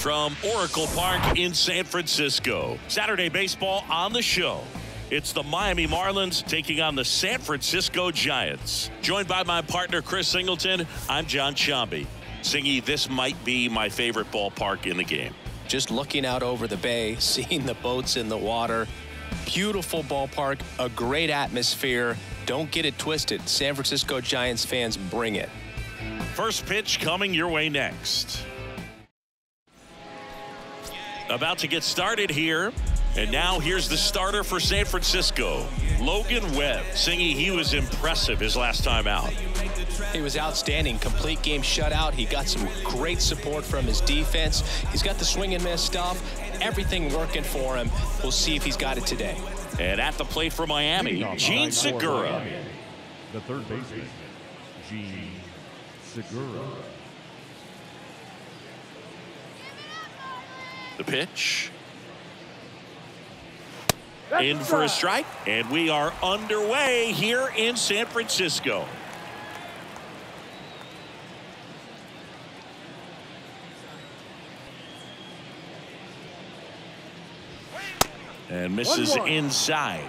from Oracle Park in San Francisco. Saturday baseball on the show. It's the Miami Marlins taking on the San Francisco Giants. Joined by my partner, Chris Singleton, I'm John Sciambi. Singy, this might be my favorite ballpark in the game. Just looking out over the bay, seeing the boats in the water. Beautiful ballpark, a great atmosphere. Don't get it twisted. San Francisco Giants fans, bring it. First pitch coming your way next. About to get started here. And now here's the starter for San Francisco, Logan Webb. Singy, he was impressive his last time out. He was outstanding. Complete game shutout. He got some great support from his defense. He's got the swing and miss stuff. Everything working for him. We'll see if he's got it today. And at the plate for Miami, Gene Segura. The third baseman, Gene Segura. The pitch. In for a strike, and we are underway here in San Francisco. And misses inside.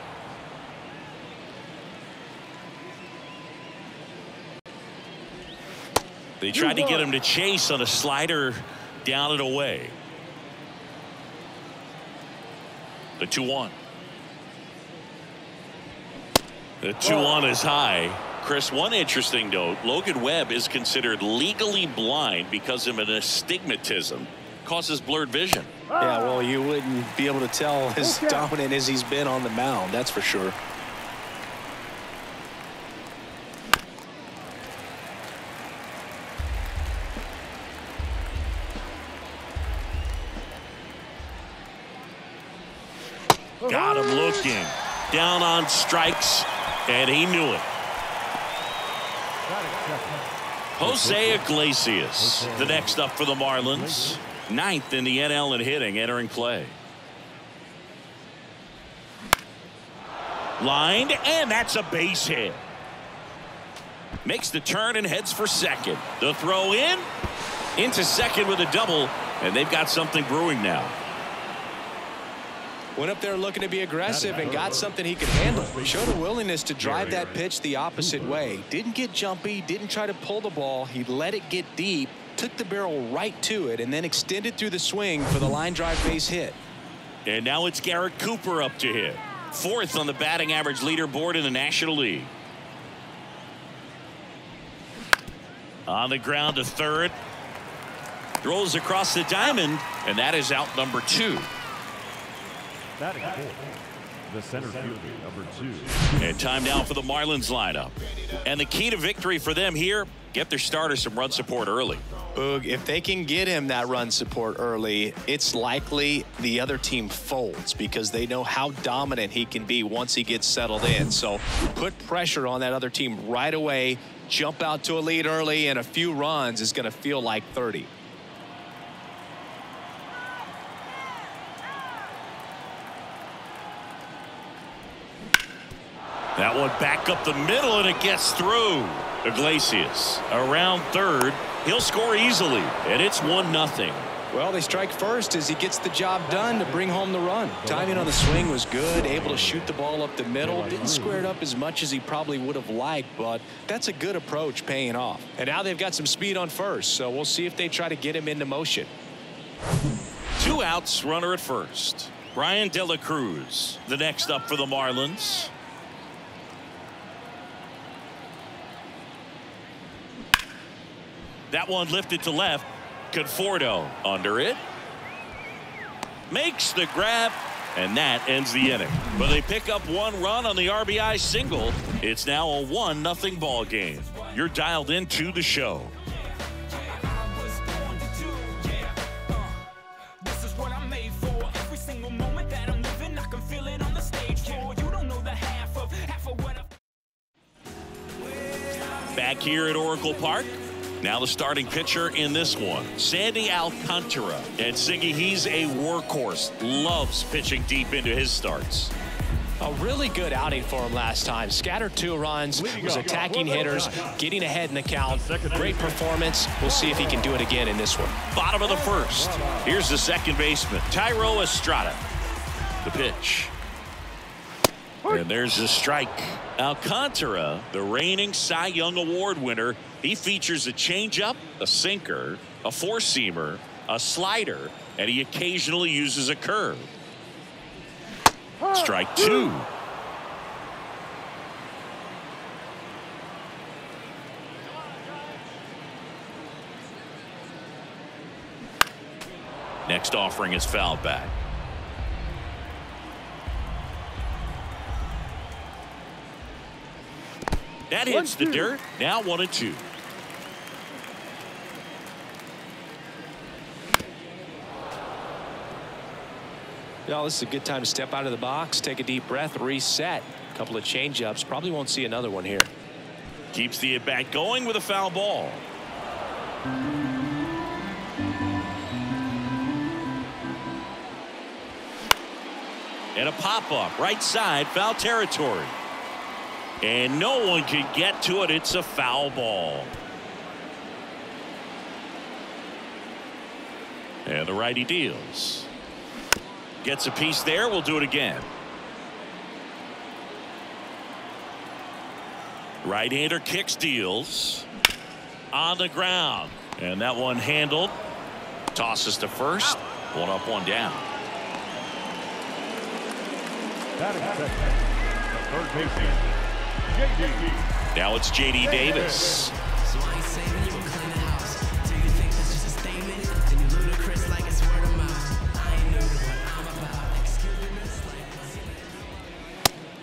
They tried to get him to chase on a slider down and away. The 2-1. The 2-1 is high. Chris, one interesting note, Logan Webb is considered legally blind because of an astigmatism. Causes blurred vision. Yeah, well, you wouldn't be able to tell as dominant as he's been on the mound, that's for sure. Got him looking. Down on strikes. And he knew it. Jose Iglesias, the next up for the Marlins. 9th in the NL in hitting, entering play. Lined, and that's a base hit. Makes the turn and heads for second. The throw in. Into second with a double, and they've got something brewing now. Went up there looking to be aggressive and got something he could handle. Showed a willingness to drive that pitch the opposite way. Didn't get jumpy, didn't try to pull the ball. He let it get deep, took the barrel right to it, and then extended through the swing for the line drive base hit. And now it's Garrett Cooper up to hit. 4th on the batting average leaderboard in the National League. On the ground to third. Throws across the diamond, and that is out number 2. Batting fourth, the center fielder, number 2. And time now for the Marlins lineup. And the key to victory for them here, get their starter some run support early. Boog, if they can get him that run support early, it's likely the other team folds because they know how dominant he can be once he gets settled in. So put pressure on that other team right away, jump out to a lead early, and a few runs is going to feel like 30. That one back up the middle, and it gets through. Iglesias around third. He'll score easily, and it's 1-0. Well, they strike first as he gets the job done to bring home the run. Timing on the swing was good, able to shoot the ball up the middle. Didn't square it up as much as he probably would have liked, but that's a good approach paying off. And now they've got some speed on first, so we'll see if they try to get him into motion. 2 outs, runner at first. Brian De La Cruz, the next up for the Marlins. That one lifted to left. Conforto under it. Makes the grab, and that ends the inning. But they pick up 1 run on the RBI single. It's now a 1-0 ball game. You're dialed into the show. Back here at Oracle Park. Now the starting pitcher in this one, Sandy Alcantara. And Singy, he's a workhorse. Loves pitching deep into his starts. A really good outing for him last time. Scattered 2 runs, was attacking hitters, getting ahead in the count. Great performance. We'll see if he can do it again in this one. Bottom of the first. Here's the second baseman, Tyro Estrada. The pitch. And there's a strike. Alcantara, the reigning Cy Young Award winner, he features a changeup, a sinker, a four-seamer, a slider, and he occasionally uses a curve. Strike 2. Next offering is fouled back. That hits the dirt. Now 1-2. Well, this is a good time to step out of the box, take a deep breath, reset. A couple of changeups. Probably won't see another one here. Keeps the at-bat going with a foul ball. And a pop-up, right side, foul territory. And no one can get to it. It's a foul ball. And the righty deals. Gets a piece there. We'll do it again. Right-hander kicks, deals. On the ground. And that one handled. Tosses to first. 1 up, 1 down. Batting second, the third baseman, J.D. Now it's J.D. Davis.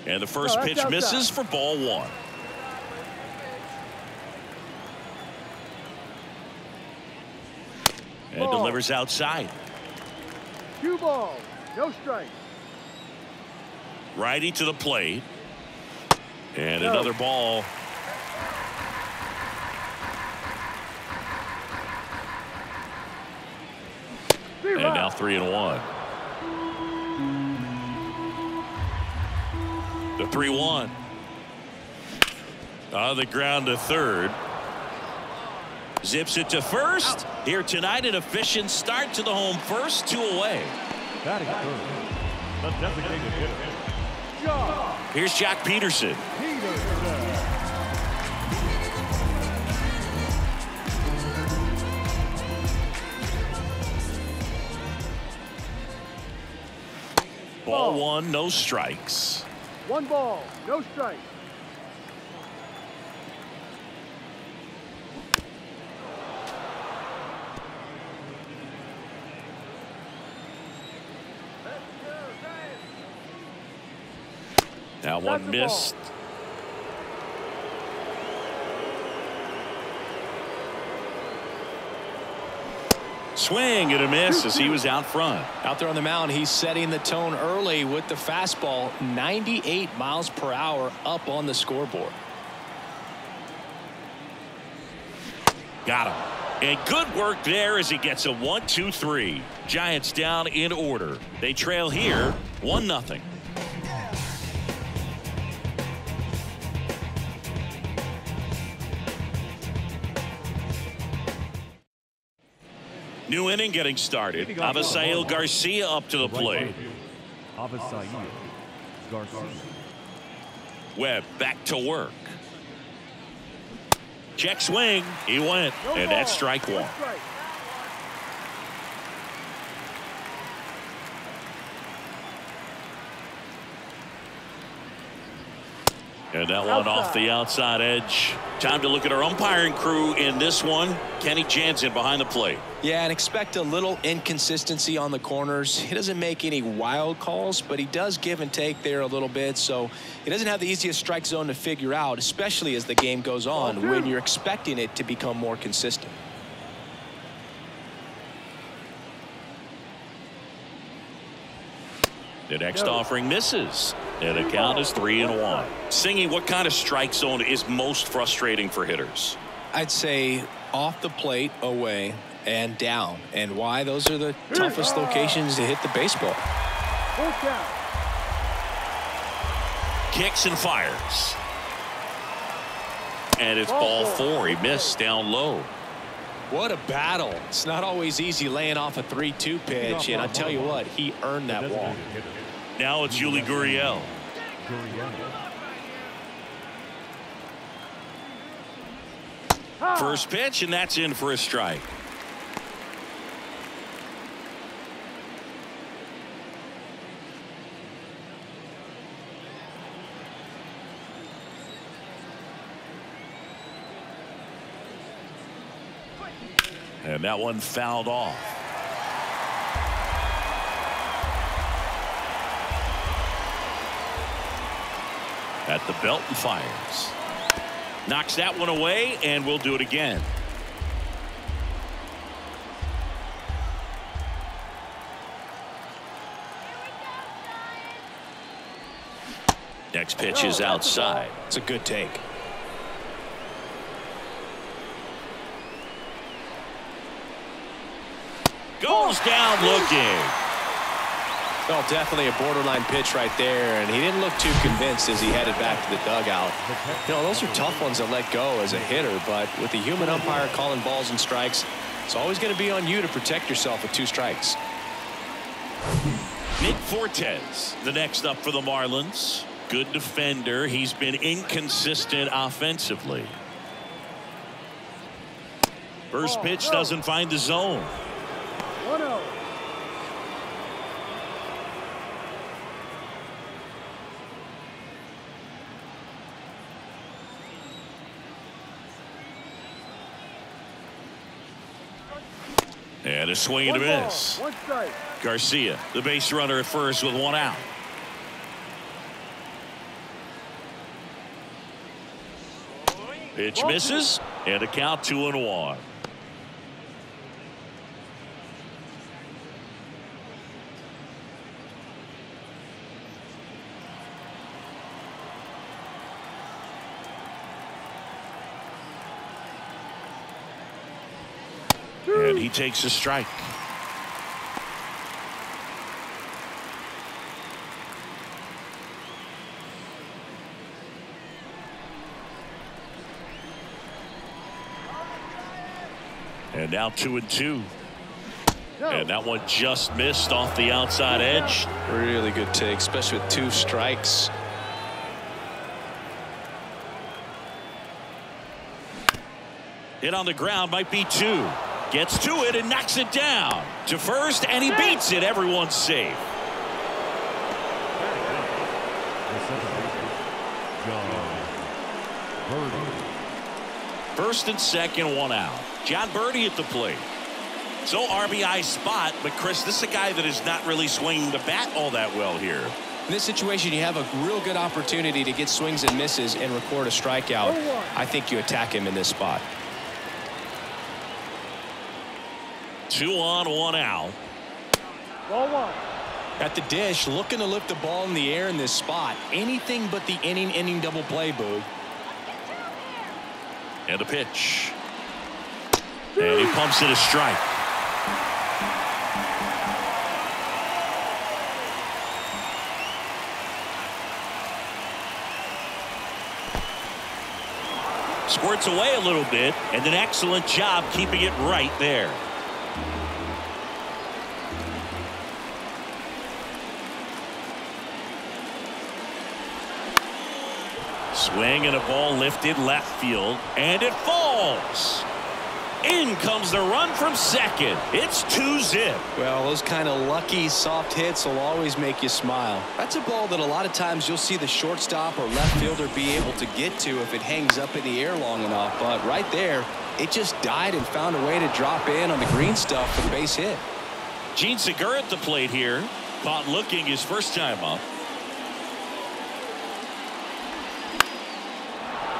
And the first pitch misses for ball 1. And delivers outside. 2 balls, no strikes. Righty to the plate. And another ball. And now 3-1. The 3-1. On the ground to third. Zips it to first. Here tonight, an efficient start to the home first. 2 away. Batting third, the designated hitter. Here's Jack Peterson. Ball 1, no strikes. 1 ball, no strikes. Now 1 missed. Swing and a miss as he was out front. Out there on the mound, he's setting the tone early with the fastball. 98 miles per hour up on the scoreboard. Got him. And good work there as he gets a 1-2-3. Giants down in order. They trail here 1-0. New inning getting started. Avisail Garcia up to the plate. Avisail Garcia. Webb back to work. Check swing. He went. And that's strike 1. And that one off the outside edge. Time to look at our umpiring crew in this one. Kenny Jansen behind the plate. Yeah, and expect a little inconsistency on the corners. He doesn't make any wild calls, but he does give and take there a little bit. So he doesn't have the easiest strike zone to figure out, especially as the game goes on when you're expecting it to become more consistent. The next offering misses. And the count is 3-1. Singy, what kind of strike zone is most frustrating for hitters? I'd say off the plate, away, and down. And why? Those are the toughest locations to hit the baseball. kicks and fires. And it's ball 4. He missed down low. What a battle. It's not always easy laying off a 3-2 pitch, and I tell you what, he earned that walk. Now it's Yuli Gurriel. First pitch, and that's in for a strike. And that one fouled off. At the belt and fires. Knocks that one away, and we'll do it again. Next pitch is outside. It's a good take. Goes down looking. Well, definitely a borderline pitch right there, and he didn't look too convinced as he headed back to the dugout. You know, those are tough ones to let go as a hitter, but with the human umpire calling balls and strikes, it's always going to be on you to protect yourself with 2 strikes. Nick Fortes, the next up for the Marlins. Good defender. He's been inconsistent offensively. First pitch doesn't find the zone. 1-0. And a swing and a miss. 1 strike. Garcia, the base runner at first with 1 out. Pitch misses, and a count 2-1. And he takes a strike. And now 2-2. And that one just missed off the outside edge. Really good take, especially with 2 strikes. Hit on the ground, might be 2. Gets to it and knocks it down to first, and he beats it. Everyone's safe. First and second, 1 out. John Birdie at the plate. So RBI spot, but Chris, this is a guy that is not really swinging the bat all that well here. In this situation, you have a real good opportunity to get swings and misses and record a strikeout. I think you attack him in this spot. 2 on, 1 out. Ball 1. At the dish, looking to lift the ball in the air in this spot. Anything but the inning double play, Boog. And a pitch. And he pumps it a strike. Squirts away a little bit, and an excellent job keeping it right there. Swing and a ball lifted left field, and it falls. In comes the run from second. It's 2-zip. Well, those kind of lucky soft hits will always make you smile. That's a ball that a lot of times you'll see the shortstop or left fielder be able to get to if it hangs up in the air long enough. But right there, it just died and found a way to drop in on the green stuff for the base hit. Gene Segura at the plate here. Caught looking his first time up.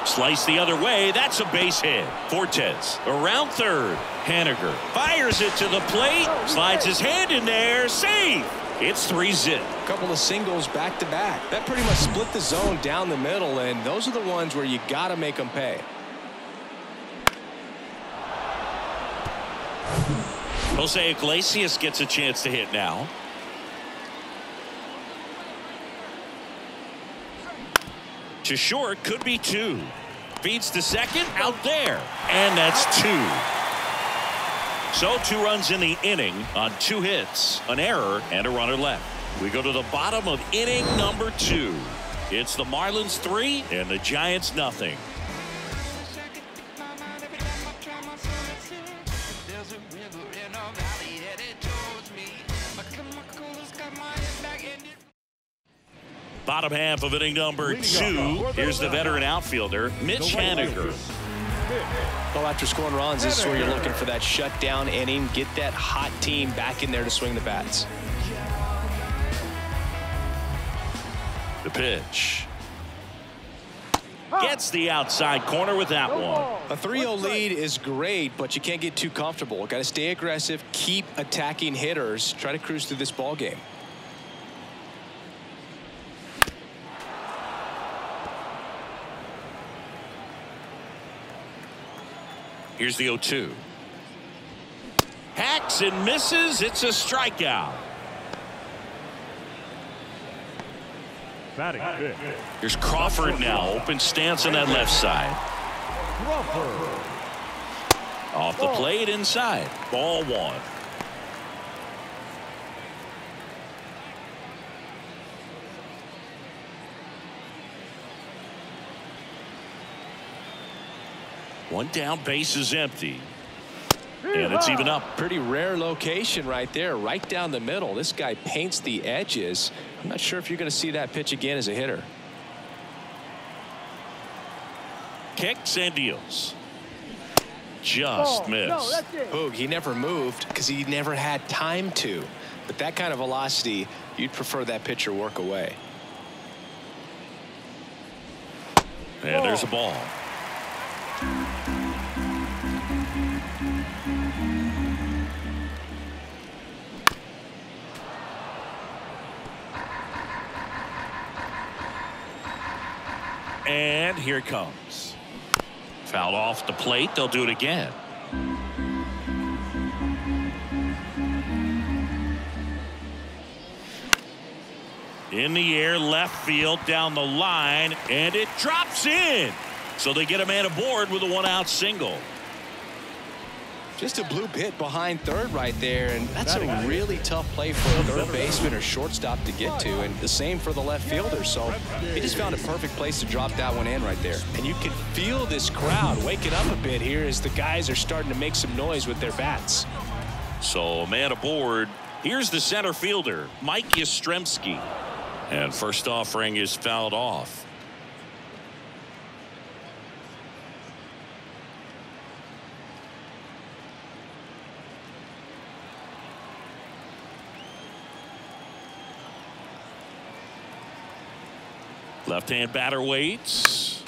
Slice the other way. That's a base hit. Fortes around third. Haniger fires it to the plate. Slides his hand in there. Safe. It's 3-zip. A couple of singles back to back. That pretty much split the zone down the middle, and those are the ones where you got to make them pay. Jose Iglesias gets a chance to hit now. To short, could be 2. Feeds to second, out there, and that's 2. So 2 runs in the inning on 2 hits, an error, and a runner left. We go to the bottom of inning number 2. It's the Marlins 3 and the Giants nothing. Bottom half of inning number 2. Here's the veteran outfielder, Mitch Haniger. Well, after scoring runs, this is where you're looking for that shutdown inning. Get that hot team back in there to swing the bats. The pitch. Gets the outside corner with that one. A 3-0 lead is great, but you can't get too comfortable. Got to stay aggressive, keep attacking hitters, try to cruise through this ball game. Here's the 0-2. Hacks and misses. It's a strikeout. Batting fifth. Here's Crawford now. Open stance on that left side. Crawford. Off the plate inside. Ball 1. One down, base is empty. And it's even up. Pretty rare location right there, right down the middle. This guy paints the edges. I'm not sure if you're going to see that pitch again as a hitter. Kicks and deals. Just missed. Boog, he never moved because he never had time to. But that kind of velocity, you'd prefer that pitcher work away. And there's a ball. And here it comes. Fouled off the plate. They'll do it again. In the air, left field, down the line, and it drops in. So they get a man aboard with a 1-out single. Just a blue hit behind third right there, and that's a really tough play for a third baseman or shortstop to get to, and the same for the left fielder. So he just found a perfect place to drop that one in right there. And you can feel this crowd waking up a bit here as the guys are starting to make some noise with their bats. So a man aboard. Here's the center fielder, Mike Yastrzemski. And first offering is fouled off. Left-hand batter waits.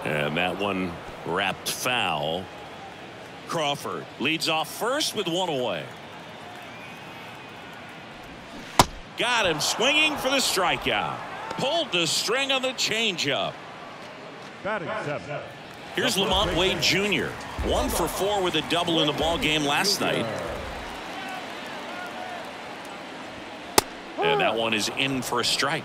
And that one wrapped foul. Crawford leads off first with 1 away. Got him swinging for the strikeout. Pulled the string on the changeup. Batting seventh. Here's Lamont Wade Jr. 1 for 4 with a double in the ball game last night. And that one is in for a strike.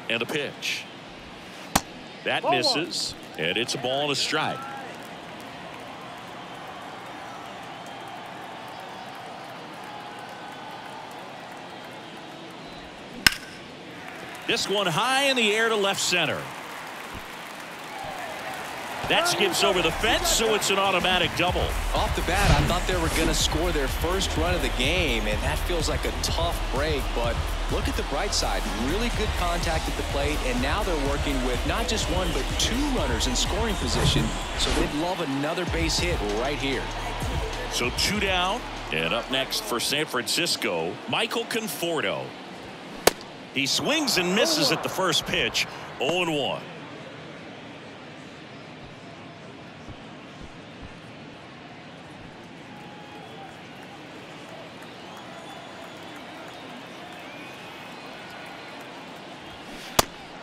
And a pitch. That misses. And it's a ball and a strike. This one high in the air to left center. That skips over the fence, so it's an automatic double. Off the bat, I thought they were going to score their first run of the game, and that feels like a tough break. But look at the bright side. Really good contact at the plate, and now they're working with not just 1 but 2 runners in scoring position. So they'd love another base hit right here. So 2 down, and up next for San Francisco, Michael Conforto. He swings and misses at the first pitch. 0-1.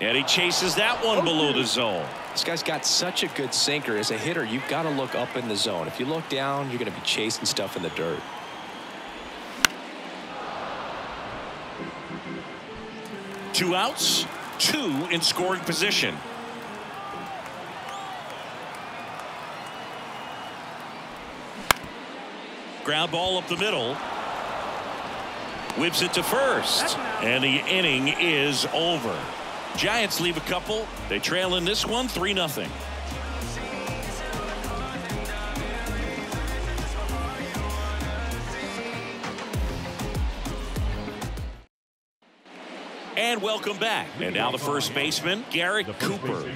And he chases that one below the zone. This guy's got such a good sinker. As a hitter, you've got to look up in the zone. If you look down, you're going to be chasing stuff in the dirt. Two outs, two in scoring position. Ground ball up the middle. Whips it to first. And the inning is over. Giants leave a couple. They trail in this one 3-0. And welcome back. And now the first baseman, Garrett Cooper.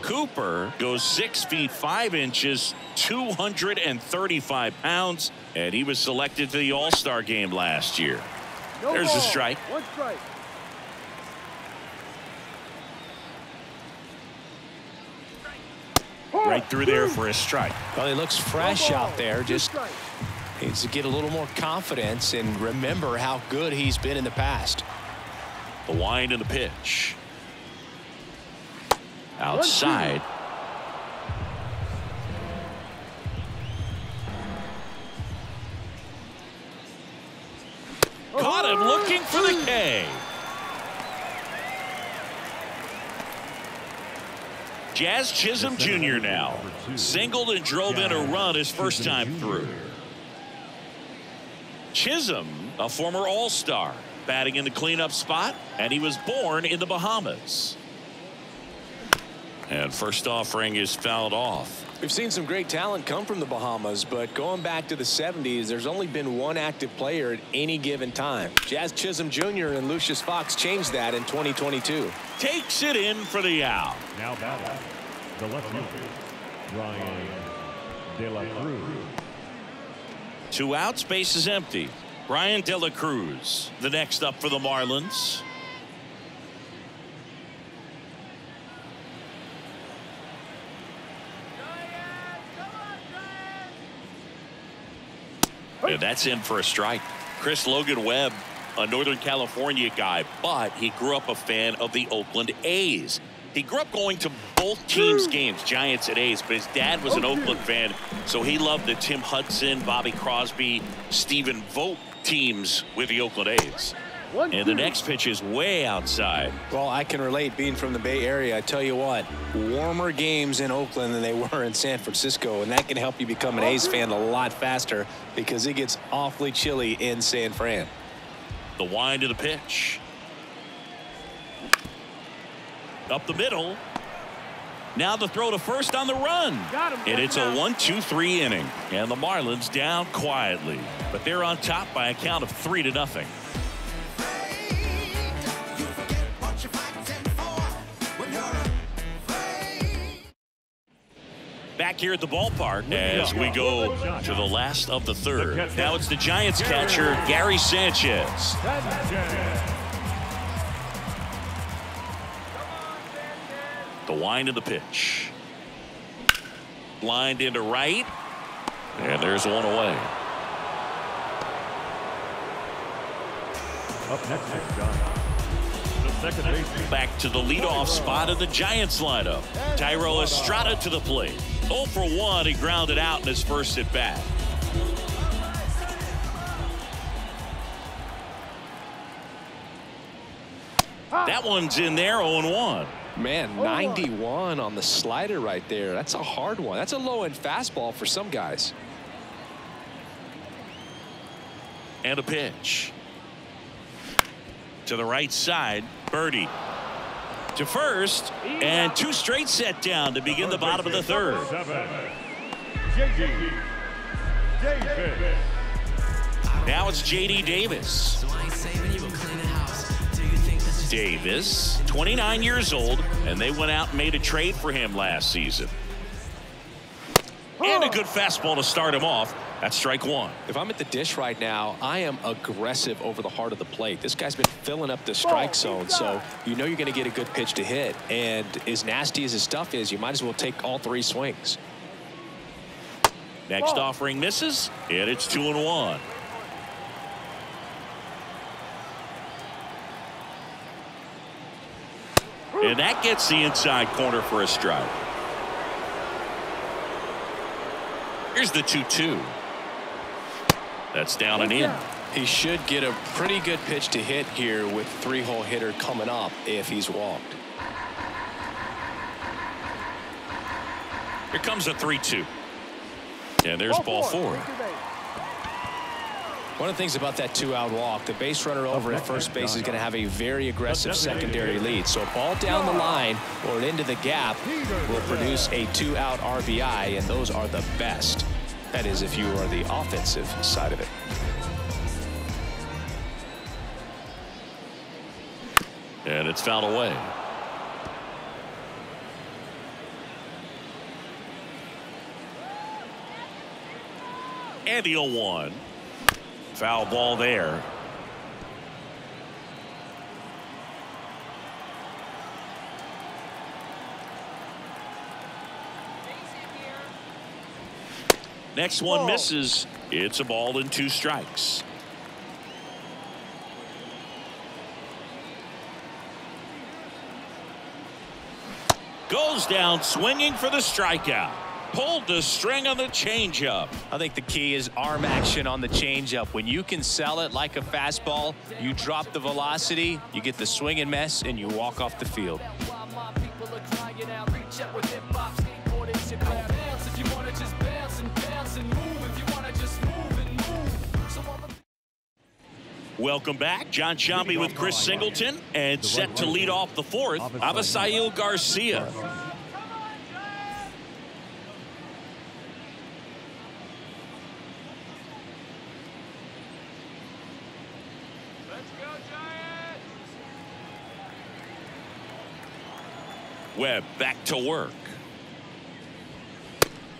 Cooper goes 6 feet 5 inches, 235 pounds, and he was selected to the All-Star game last year. There's a strike. One strike. Right through there for a strike. Well, he looks fresh out there. Just needs to get a little more confidence and remember how good he's been in the past. The wind and the pitch. Outside. Caught him looking for the K. Jazz Chisholm Jr. now singled and drove in a run his first time through. Chisholm, a former All-Star, batting in the cleanup spot, and he was born in the Bahamas. And first offering is fouled off. We've seen some great talent come from the Bahamas, but going back to the 70s, there's only been one active player at any given time. Jazz Chisholm Jr. and Lucius Fox changed that in 2022. Takes it in for the out. Now batting, the left fielder, Brian De La Cruz. 2 outs, base is empty. Brian De La Cruz, the next up for the Marlins. And that's in for a strike. Chris Logan Webb, a Northern California guy, but he grew up a fan of the Oakland A's. He grew up going to both teams' games, Giants and A's, but his dad was an Oakland fan, so he loved the Tim Hudson, Bobby Crosby, Stephen Vogt teams with the Oakland A's. And the next pitch is way outside. Well, I can relate being from the Bay Area. I tell you what, warmer games in Oakland than they were in San Francisco, and that can help you become an A's fan a lot faster because it gets awfully chilly in San Fran. The wind of the pitch. Up the middle. Now the throw to first on the run. And it's a 1-2-3 inning. And the Marlins down quietly. But they're on top by a count of 3-0. Back here at the ballpark as we go to the last of the third. Now it's the Giants catcher, Gary Sanchez. The wind of the pitch. Lined into right. And there's one away. Up next is John. The second baseman. Back to the leadoff spot of the Giants lineup. Tyro Estrada to the plate. 0 for 1. He grounded out in his first at bat. That one's in there, 0-1. Man, 91 on the slider right there. That's a hard one. That's a low-end fastball for some guys. And a pitch. To the right side, Birdie. To first, and 2 straight set down to begin the bottom of the third. 7. J.D. Davis. Now it's J.D. Davis. Davis, 29 years old, and they went out and made a trade for him last season. And a good fastball to start him off. That's strike 1. If I'm at the dish right now, I am aggressive over the heart of the plate. This guy's been filling up the strike zone, so you know you're going to get a good pitch to hit. And as nasty as his stuff is, you might as well take all 3 swings. Next offering misses, and it's 2-1. And that gets the inside corner for a strike. Here's the 2-2. That's down and in. He should get a pretty good pitch to hit here with three-hole hitter coming up if he's walked. Here comes a 3-2. And there's ball four. One of the things about that two-out walk, the base runner over at first base is going to have a very aggressive secondary lead. So a ball down the line or into the gap will produce a two-out RBI, and those are the best. That is, if you are the offensive side of it. And it's fouled away. And the 0-1. Foul ball there. Next one misses. It's a ball and 2 strikes. Goes down swinging for the strikeout. Pulled the string on the changeup. I think the key is arm action on the changeup. When you can sell it like a fastball, you drop the velocity, you get the swing and miss, and you walk off the field. Welcome back. John Sciambi with Chris Singleton, and set to lead off the fourth, Avisail Garcia. Webb back to work.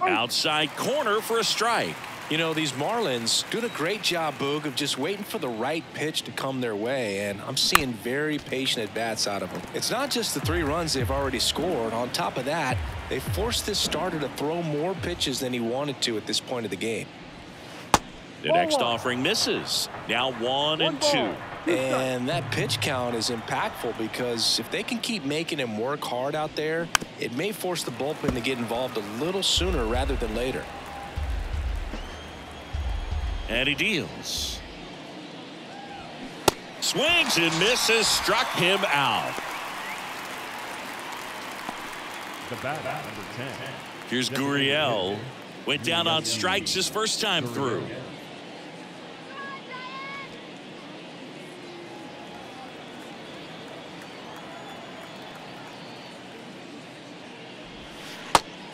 Outside corner for a strike. You know, these Marlins doing a great job, Boog, of just waiting for the right pitch to come their way, and I'm seeing very patient at-bats out of them. It's not just the 3 runs they've already scored. On top of that, they forced this starter to throw more pitches than he wanted to at this point of the game. The next offering misses. Now 1-2. And that pitch count is impactful because if they can keep making him work hard out there, it may force the bullpen to get involved a little sooner rather than later. And he deals. Swings and misses. Struck him out. The bat, number 10. Here's Gurriel. Went down on strikes his first time through.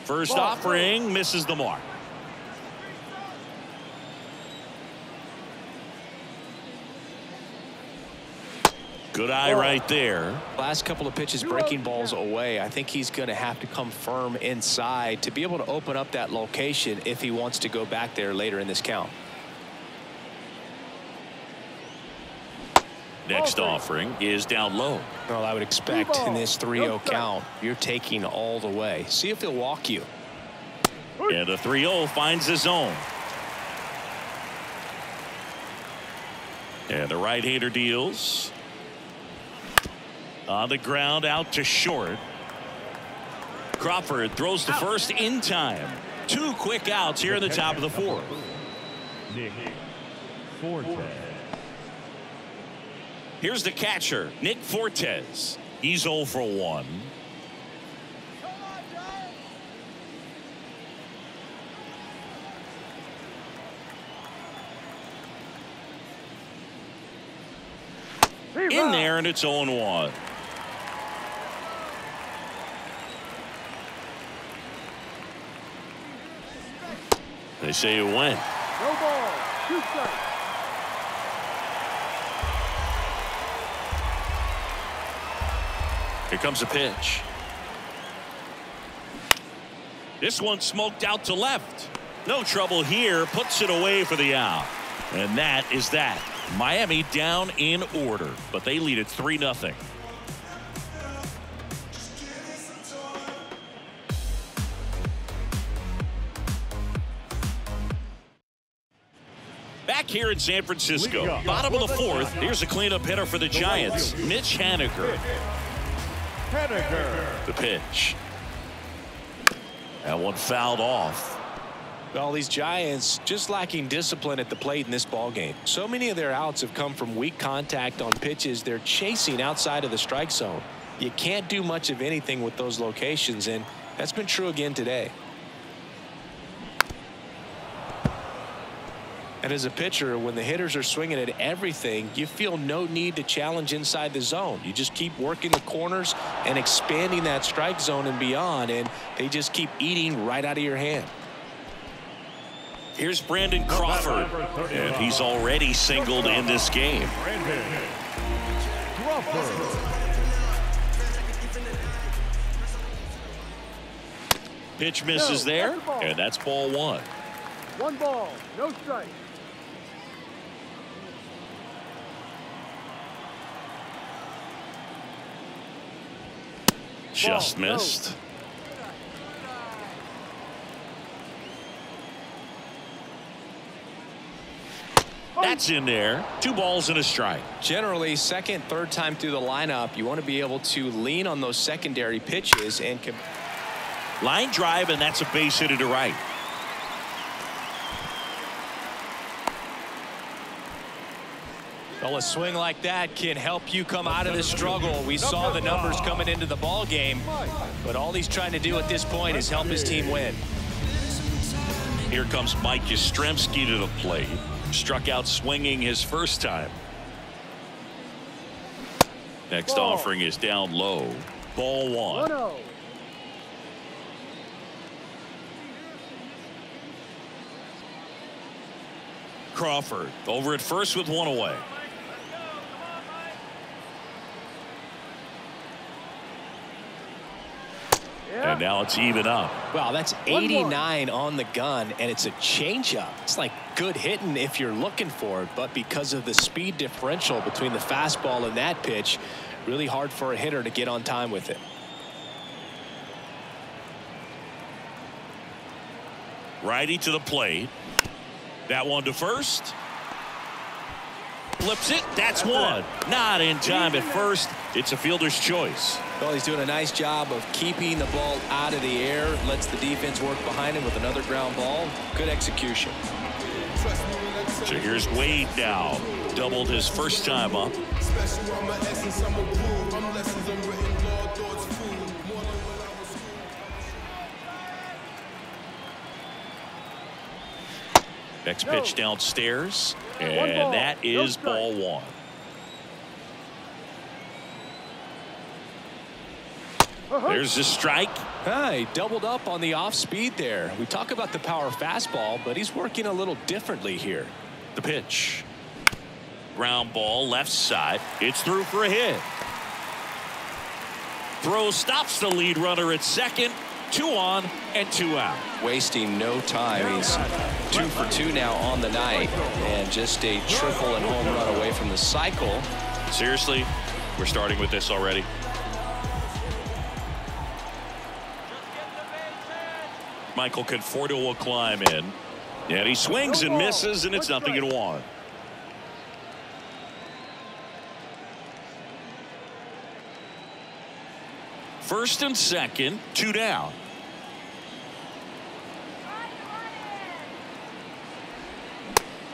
First offering misses the mark. Good eye right there. Last couple of pitches breaking balls away. I think he's going to have to come firm inside to be able to open up that location if he wants to go back there later in this count. Next offering is down low. Well, I would expect in this 3-0 count, you're taking all the way. See if he'll walk you. And the 3-0 finds the zone. And the right-hander deals. On the ground, out to short. Crawford throws to first in time. 2 quick outs here in the top of the 4th. Nick Forte. Here's the catcher, Nick Fortes. He's 0 for 1. In there, and it's 0-1. They say it went. No ball. 2 strikes. Here comes a pitch. This one smoked out to left. No trouble here. Puts it away for the out. And that is that. Miami down in order, but they lead it 3-0. Back here in San Francisco, bottom of the 4th. Here's a cleanup hitter for the Giants, Mitch Haniger. Henniger. The pitch. That one fouled off. Well, these Giants just lacking discipline at the plate in this ball game. So many of their outs have come from weak contact on pitches they're chasing outside of the strike zone. You can't do much of anything with those locations, and that's been true again today. And as a pitcher, when the hitters are swinging at everything, you feel no need to challenge inside the zone. You just keep working the corners and expanding that strike zone and beyond, and they just keep eating right out of your hand. Here's Brandon Crawford, and he's already singled in this game. Brandon Crawford. Pitch misses there, and that's ball one. 1 ball, no strike. Just Ball, no. missed. That's in there. 2 balls and a strike. Generally, second, third time through the lineup, you want to be able to lean on those secondary pitches and Line drive, and that's a base hit to right. well, a swing like that can help you come out of this struggle. We saw the numbers coming into the ball game, but all he's trying to do at this point is help his team win. Here comes Mike Yastrzemski to the plate. Struck out swinging his first time. Next Ball. offering is down low. Ball 1. 1-0. Crawford over at first with 1 away. And now it's even up. Wow, that's 89 on the gun, and it's a changeup. It's like good hitting if you're looking for it, but because of the speed differential between the fastball and that pitch, really hard for a hitter to get on time with it. Righty to the plate. That one to first. Flips it. That's one. Not in time at first. It's a fielder's choice. Well, he's doing a nice job of keeping the ball out of the air. Lets the defense work behind him with another ground ball. Good execution. So here's Wade now. Doubled his first time up. Next pitch downstairs, and that is ball 1. There's a strike. He doubled up on the off speed there. We talk about the power fastball, but he's working a little differently here. The pitch. Ground ball left side. It's through for a hit. Throw stops the lead runner at second. 2 on and 2 out. Wasting no time. He's 2 for 2 now on the night, and just a triple and home run away from the cycle. Seriously, we're starting with this already. Michael Conforto will climb in, and he swings and misses, and it's 0-1. First and second, 2 down.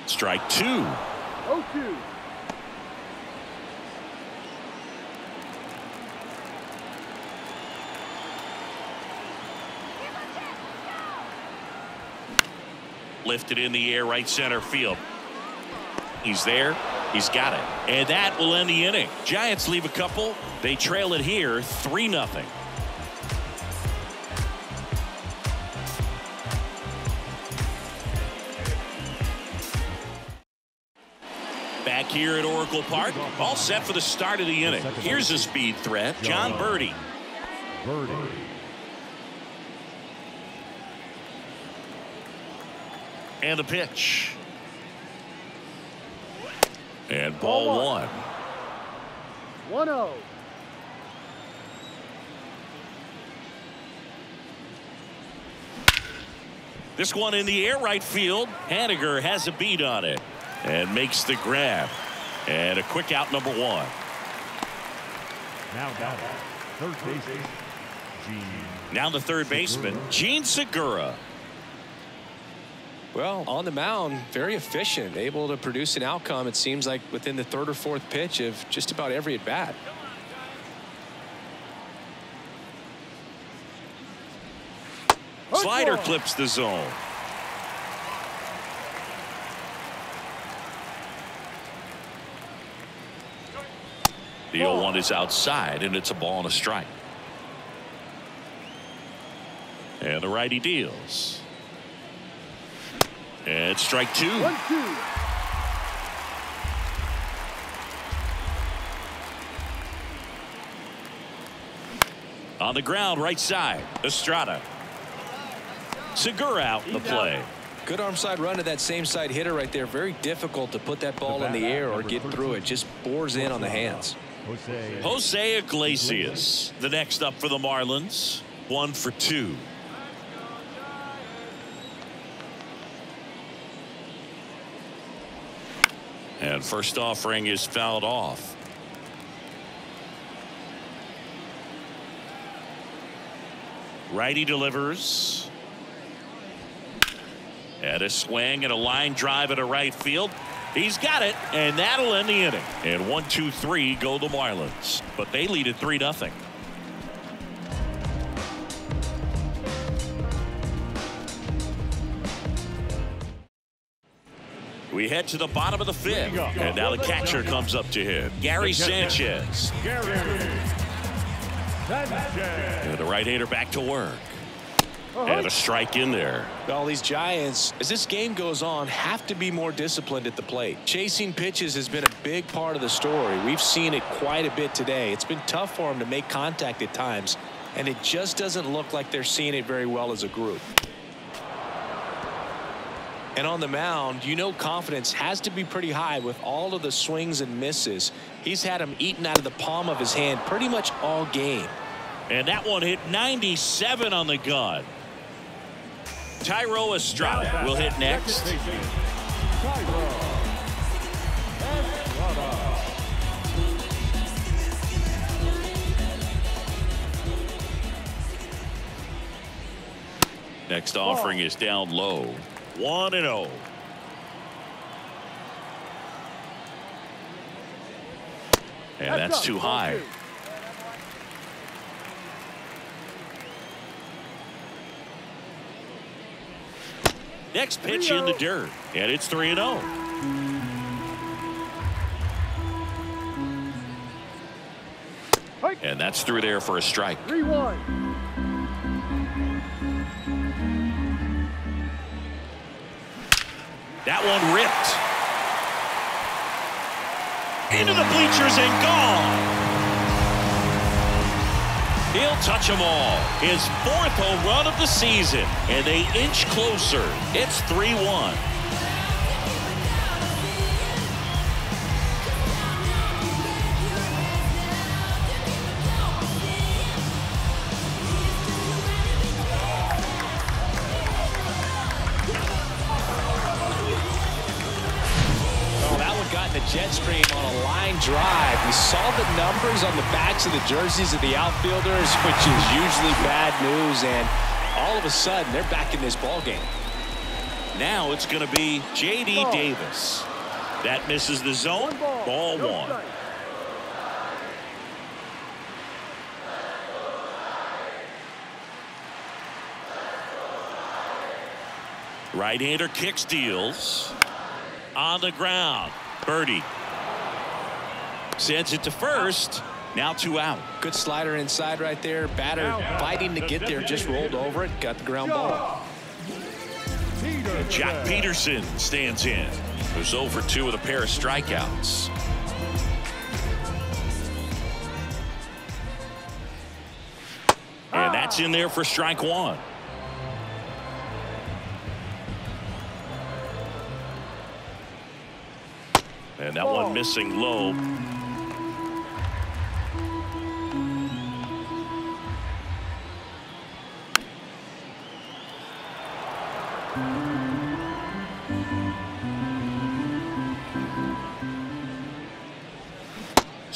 Strike 2. 0-2. Lifted in the air, right center field. He's there. He's got it. And that will end the inning. Giants leave a couple. They trail it here 3-0. Back here at Oracle Park, all set for the start of the inning. Here's a speed threat, John Birdie. And the pitch. And ball 1. 1-0. This one in the air right field. Henniger has a beat on it and makes the grab. And a quick out, number 1. Now batting Third baseman, Gene. Now the third baseman, Gene Segura. Well, on the mound, very efficient, able to produce an outcome, it seems like, within the third or fourth pitch of just about every at-bat. Slider clips the zone. The 0-1 is outside, and it's a ball and a strike. And the righty deals. And strike two. 1-2. On the ground, right side, Estrada. Segura out in the play. Good arm side run to that same side hitter right there. Very difficult to put that ball in the air or get through it. Just bores in on the hands. Jose Iglesias, the next up for the Marlins. 1 for 2. And first offering is fouled off. Righty delivers. And a swing and a line drive at a right field. He's got it, and that'll end the inning. And 1-2-3 go the Marlins, but they lead at 3-0. We head to the bottom of the fifth, and now the catcher comes up to hit. Gary Sanchez. And the right-hander back to work. And a strike in there. Well, these Giants, as this game goes on, have to be more disciplined at the plate. Chasing pitches has been a big part of the story. We've seen it quite a bit today. It's been tough for them to make contact at times, and it just doesn't look like they're seeing it very well as a group. And on the mound, you know, confidence has to be pretty high with all of the swings and misses. He's had them eaten out of the palm of his hand pretty much all game. And that one hit 97 on the gun. Tyro Estrada will hit next. Next offering is down low. 1-0. And that's too high. Next pitch in the dirt, and it's 3-0. And that's through there for a strike. 3-1. That one ripped into the bleachers and gone. He'll touch them all. His 4th home run of the season, and they inch closer. It's 3-1. Jet stream on a line drive. We saw the numbers on the backs of the jerseys of the outfielders, which is usually bad news, and all of a sudden they're back in this ball game. Now it's going to be J.D. Davis. That misses the zone. Ball one. Right-hander kick steals. On the ground. Birdie sends it to first. Now 2 out. Good slider inside right there. Batter fighting to get there, just rolled over it, got the ground ball. Jack Peterson stands in. Who's 0 for 2 with a pair of strikeouts. And that's in there for strike 1. And that one missing low.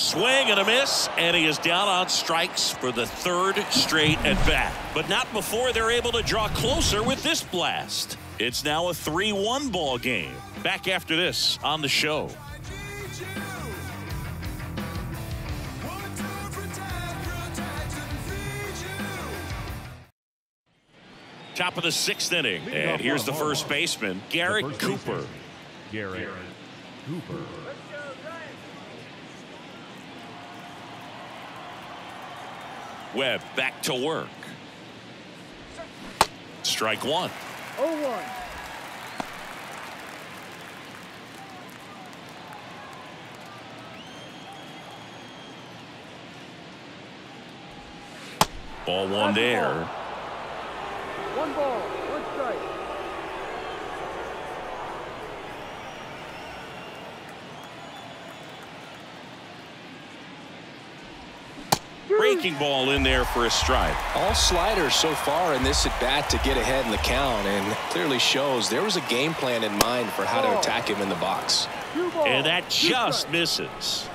Swing and a miss, and he is down on strikes for the third straight at bat. But not before they're able to draw closer with this blast. It's now a 3-1 ball game. Back after this on the show. Top of the 6th inning, and here's the first baseman, Garrett Cooper. Garrett Cooper. Webb back to work. Strike one. 0-1. Ball one there. 1 ball, 1 strike. Breaking ball in there for a strike. All sliders so far in this at bat to get ahead in the count, and clearly shows there was a game plan in mind for how to attack him in the box. 2 balls, And that 2 just strikes. misses.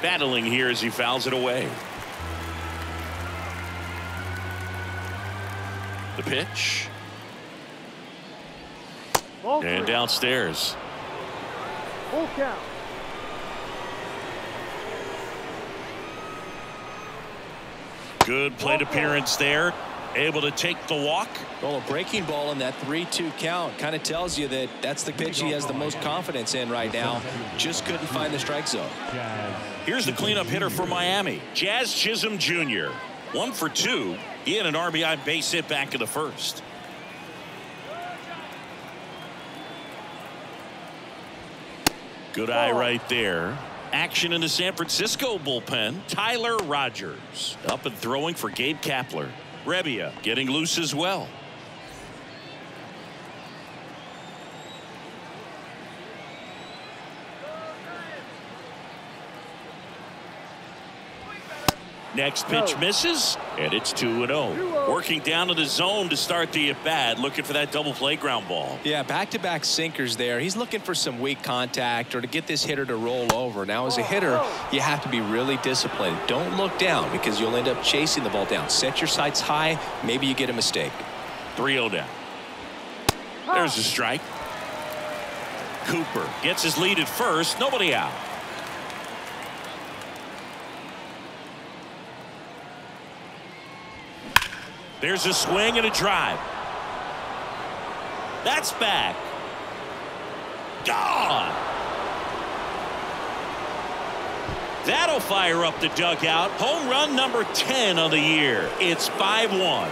Battling here as he fouls it away. The pitch. Ball And 3. downstairs. Full count. Good plate appearance there. Able to take the walk. Well, a breaking ball in that 3-2 count kind of tells you that that's the pitch he has the most confidence in right now. Just couldn't find the strike zone. Here's the cleanup hitter for Miami, Jazz Chisholm Jr. 1 for 2. He had an RBI base hit back in the first. Good eye right there. Action in the San Francisco bullpen. Tyler Rogers up and throwing for Gabe Kapler. Rebbia getting loose as well. Next pitch misses, and it's 2-0. Working down to the zone to start the at-bat, looking for that double play ground ball. Yeah, back-to-back sinkers there. He's looking for some weak contact or to get this hitter to roll over. Now, as a hitter, you have to be really disciplined. Don't look down because you'll end up chasing the ball down. Set your sights high. Maybe you get a mistake. 3-0 down. There's a strike. Cooper gets his lead at first. Nobody out. There's a swing and a drive. That's back. Gone. That'll fire up the dugout. Home run number 10 on the year. It's 5-1.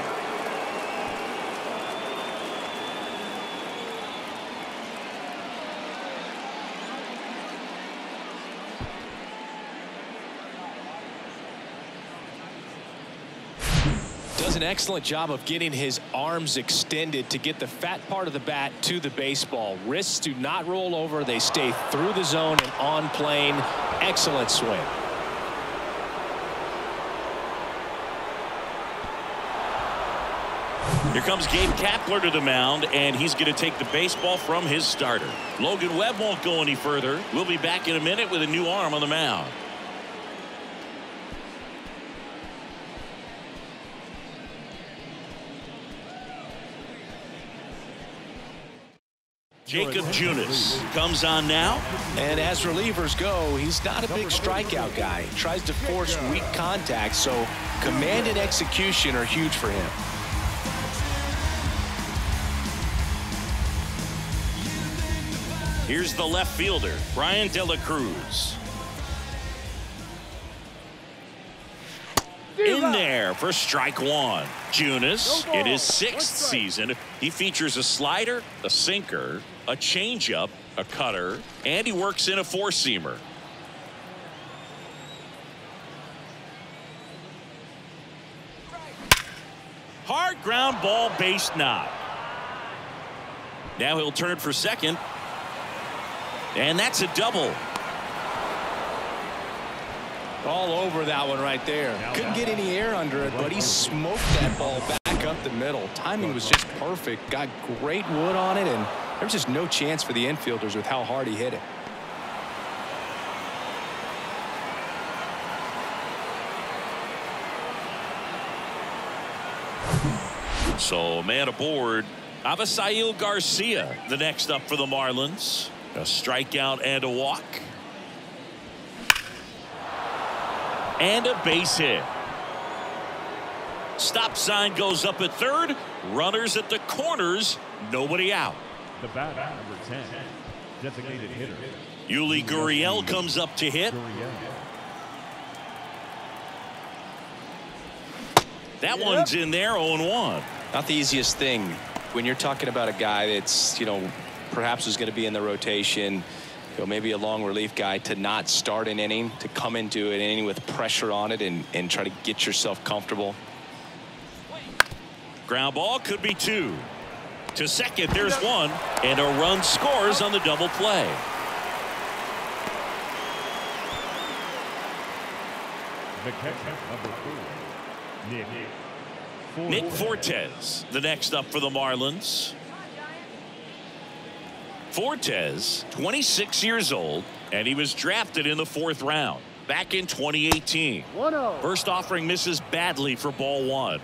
Does an excellent job of getting his arms extended to get the fat part of the bat to the baseball. Wrists do not roll over. They stay through the zone and on plane. Excellent swing. Here comes Gabe Kapler to the mound, and he's going to take the baseball from his starter. Logan Webb won't go any further. We'll be back in a minute with a new arm on the mound. Jacob Junis comes on now. And as relievers go, he's not a big strikeout guy. He tries to force weak contact, so command and execution are huge for him. Here's the left fielder, Brian De La Cruz. In there for strike one. Junis, in his 6th season, he features a slider, a sinker, a changeup, a cutter, and he works in a 4-seamer. Hard ground ball, base knock. Now he'll turn for second. And that's a double. All over that one right there. Couldn't get any air under it, but he smoked that ball back up the middle. Timing was just perfect. Got great wood on it and There's just no chance for the infielders with how hard he hit it. So man aboard, Avisail Garcia, the next up for the Marlins. A strikeout and a walk. And a base hit. Stop sign goes up at third. Runners at the corners. Nobody out. The batter, number 10, designated hitter. Yuli Gurriel comes up to hit. That one's in there, 0-1. Not the easiest thing when you're talking about a guy that's, perhaps is going to be in the rotation, maybe a long relief guy, to not start an inning, to come into an inning with pressure on it and try to get yourself comfortable. Ground ball, could be 2. To second, there's 1, and a run scores on the double play. The catcher, number 4, Nick Fortes, the next up for the Marlins. Fortes, 26 years old, and he was drafted in the 4th round back in 2018. 1-0. First offering misses badly for ball 1.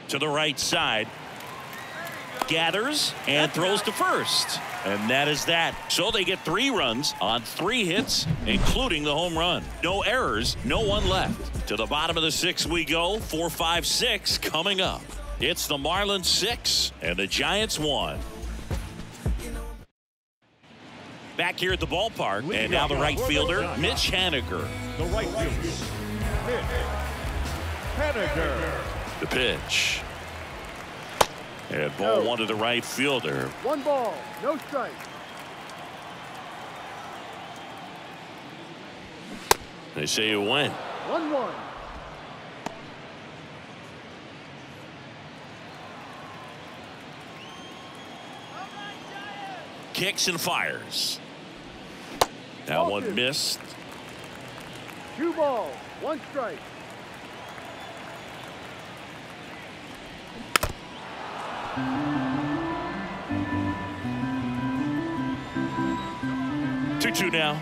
To the right side. Gathers and throws to first. And that is that. So they get 3 runs on 3 hits, including the home run. No errors, no one left. To the bottom of the 6th we go. 4, 5, 6 coming up. It's the Marlins 6 and the Giants 1. Back here at the ballpark, and now the right fielder, Mitch Haniger. The right fielder, Mitch Haniger. The pitch. And ball 1 to the right fielder. 1 ball, no strike. They say you win. 1-1. Kicks and fires. That one missed. 2 balls, 1 strike. Two now.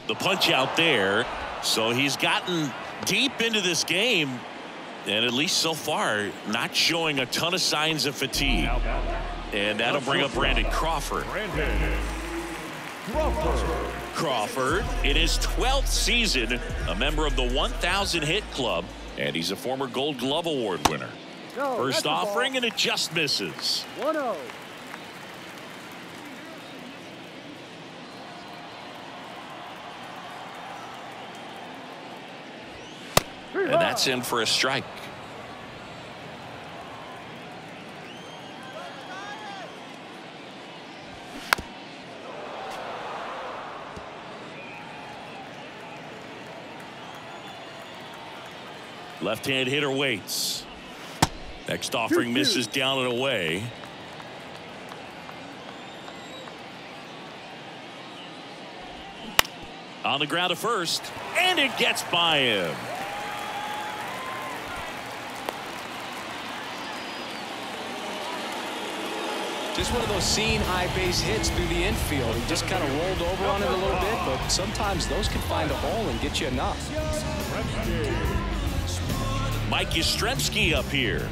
The punch out there. So he's gotten deep into this game, and at least so far not showing a ton of signs of fatigue. And that'll bring up Brandon Crawford. Crawford in his 12th season, a member of the 1,000 hit club, and he's a former Gold Glove Award winner. No, First offering, and it just misses. 1-0. And that's in for a strike. Left-hand hitter waits. Next offering misses down and away. On the ground to first, and it gets by him. Just one of those seeing high base hits through the infield. He just kind of rolled over on it a little bit, but sometimes those can find a hole and get you enough. Mike Yastrzemski up here.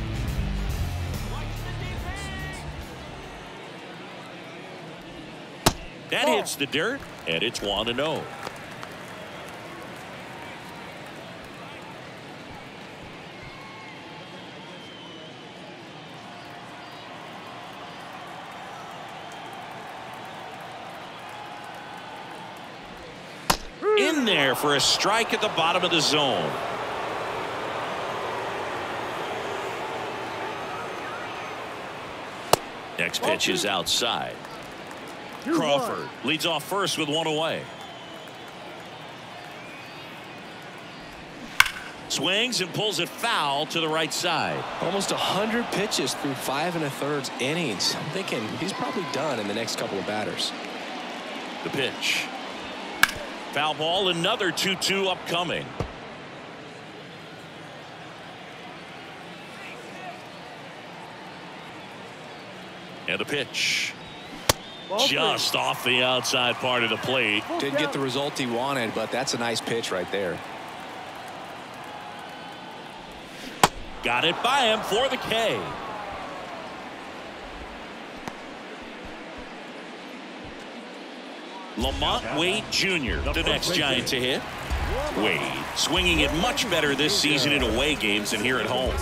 That hits the dirt, and it's 1-0. In there for a strike at the bottom of the zone. Next pitch is outside. Crawford leads off first with 1 away. Swings and pulls it foul to the right side. Almost 100 pitches through 5 1/3 innings. I'm thinking he's probably done in the next couple of batters. The pitch. Foul ball, another 2-2 upcoming. And a pitch. Ball Just off the outside part of the plate. Didn't get the result he wanted, but that's a nice pitch right there. Got it by him for the K. Lamont Wade Jr., the next Giant to hit. Wade swinging it much better this season in away games than here at home.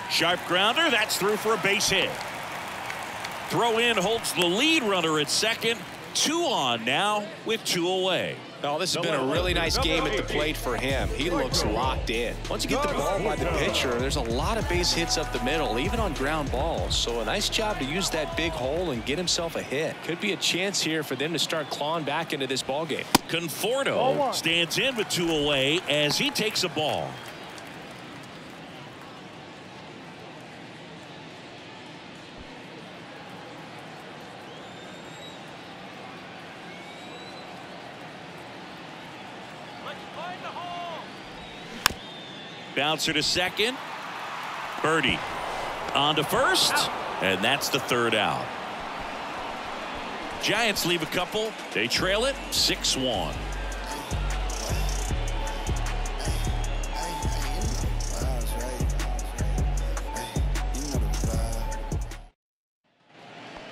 Sharp grounder, that's through for a base hit. Throw in holds the lead runner at second. 2 on now with 2 away. Oh, this has been a really nice game at the plate for him. He looks locked in. Once you get the ball by the pitcher, there's a lot of base hits up the middle, even on ground balls. So a nice job to use that big hole and get himself a hit. Could be a chance here for them to start clawing back into this ball game. Conforto stands in with 2 away as he takes a ball. Bouncer to second. Birdie on to first. And that's the 3rd out. Giants leave a couple. They trail it 6-1.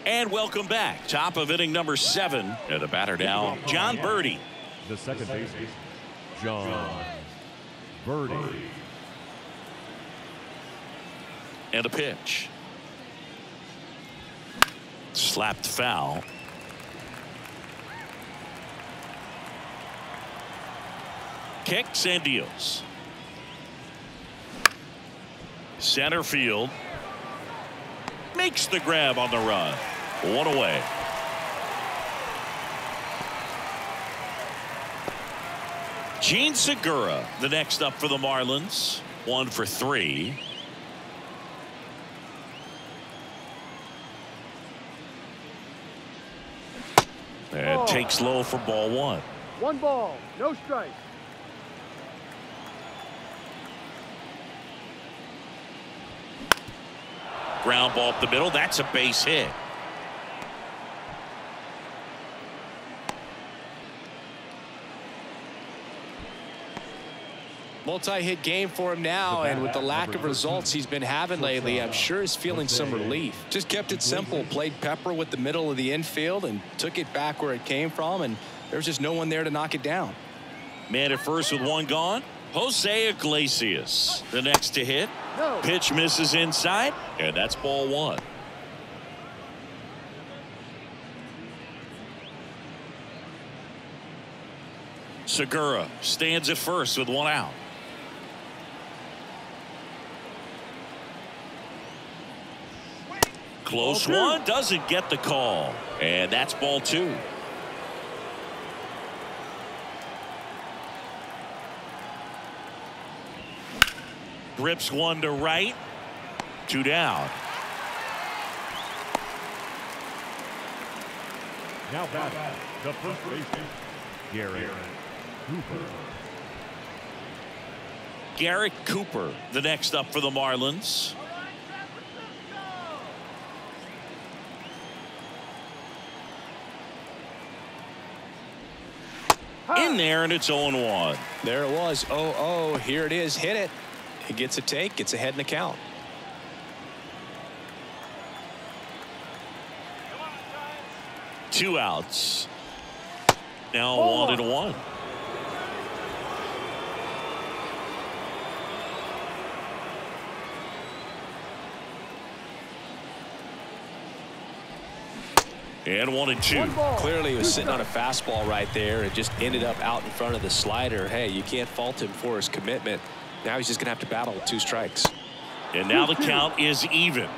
And welcome back. Top of inning number 7. And the batter now, John Birdie. The second baseman, John Birdie. And a pitch. Slapped foul. Kicks and deals. Center field. Makes the grab on the run. 1 away. Gene Segura, the next up for the Marlins. 1 for 3. And takes low for ball 1. 1 ball, no strike. Ground ball up the middle. That's a base hit. Multi-hit game for him now, and with the lack of results he's been having lately, I'm sure he's feeling some relief. Just kept it simple, played pepper with the middle of the infield and took it back where it came from, and there was just no one there to knock it down. Man at first with 1 gone. Jose Iglesias, the next to hit. No. Pitch misses inside, and that's ball 1. Segura stands at first with 1 out. Close one, doesn't get the call, and that's ball 2. Rips one to right. 2 down. Now batting, the first baseman, Garrett Cooper. Garrett Cooper, the next up for the Marlins. In there, and it's 0-1. There it was. 0-0. Here it is. Hit it. He gets a take. Gets ahead in the count. Two outs. Now 1-1. And 1-2. Clearly he was sitting on a fastball right there and just ended up out in front of the slider. Hey, you can't fault him for his commitment. Now he's just going to have to battle with 2 strikes. And now the count is even.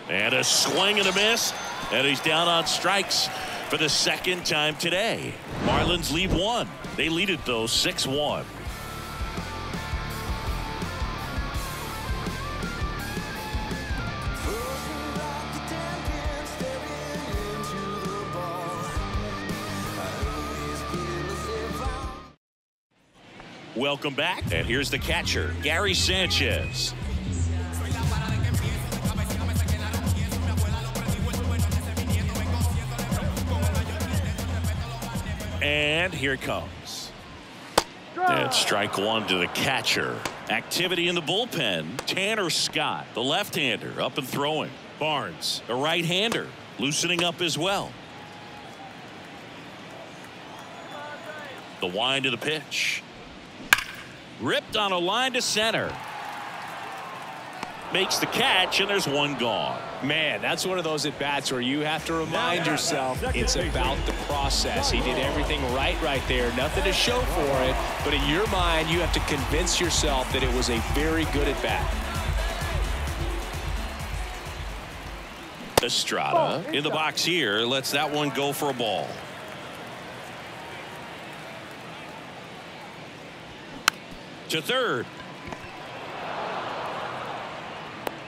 And a swing and a miss. And he's down on strikes. for the second time today. Marlins lead one. They lead it, though, 6-1. Welcome back, and here's the catcher, Gary Sanchez. And here it comes. And strike one to the catcher. Activity in the bullpen. Tanner Scott, the left-hander, up and throwing. Barnes, a right-hander, loosening up as well. The wind of the pitch. Ripped on a line to center. Makes the catch, and there's one gone. Man, that's one of those at-bats where you have to remind yourself it's about the process. He did everything right there. Nothing to show for it, but in your mind, you have to convince yourself that it was a very good at-bat. Estrada in the box here, lets that one go for a ball. To third.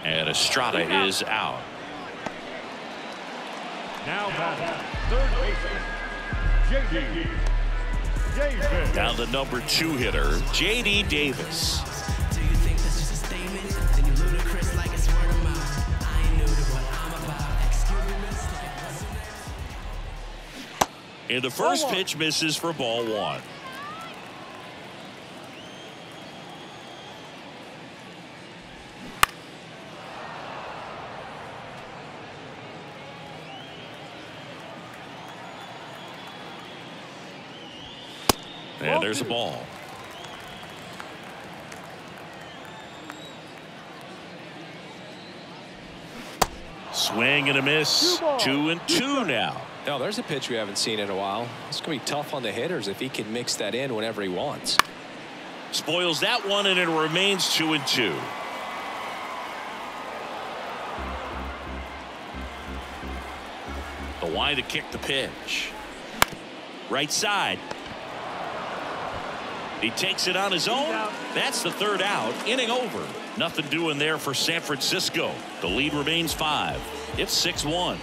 And Estrada is out. Now batting, third baseman, J.D. Davis. Down the number 2 hitter, J.D. Davis. And the first pitch misses for ball 1. And there's a ball. Swing and a miss. 2-2 now. No, there's a pitch we haven't seen in a while. It's going to be tough on the hitters if he can mix that in whenever he wants. Spoils that one, and it remains 2-2. The wind to kick the pitch. Right side. He takes it on his own. That's the third out. Inning over. Nothing doing there for San Francisco. The lead remains 5. It's 6-1.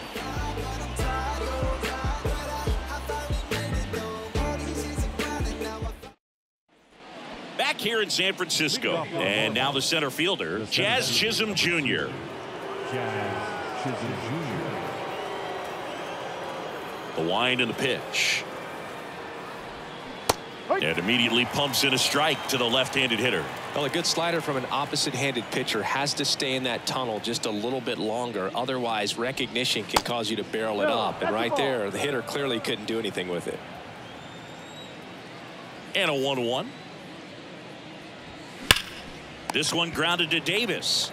Back here in San Francisco. And now the center fielder, Jazz Chisholm Jr. Jazz Chisholm Jr. The wind and the pitch. And immediately pumps in a strike to the left-handed hitter. Well, a good slider from an opposite-handed pitcher has to stay in that tunnel just a little bit longer. Otherwise, recognition can cause you to barrel it up. And right there, the hitter clearly couldn't do anything with it. And a 1-1. This one grounded to Davis.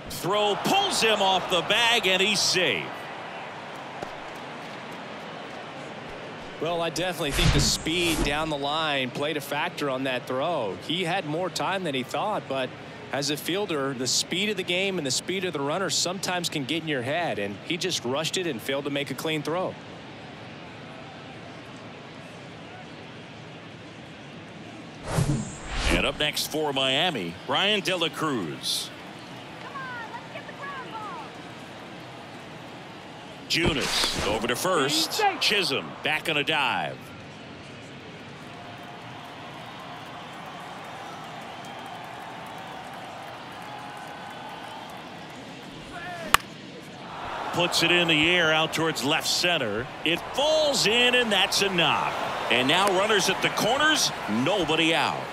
Throw pulls him off the bag, and he's safe. Well, I definitely think the speed down the line played a factor on that throw. He had more time than he thought, but as a fielder, the speed of the game and the speed of the runner sometimes can get in your head, and he just rushed it and failed to make a clean throw. And up next for Miami, Brian De La Cruz. Junis over to first. Chisholm back on a dive. Puts it in the air out towards left center. It falls in, and that's a knock. And now runners at the corners, nobody out.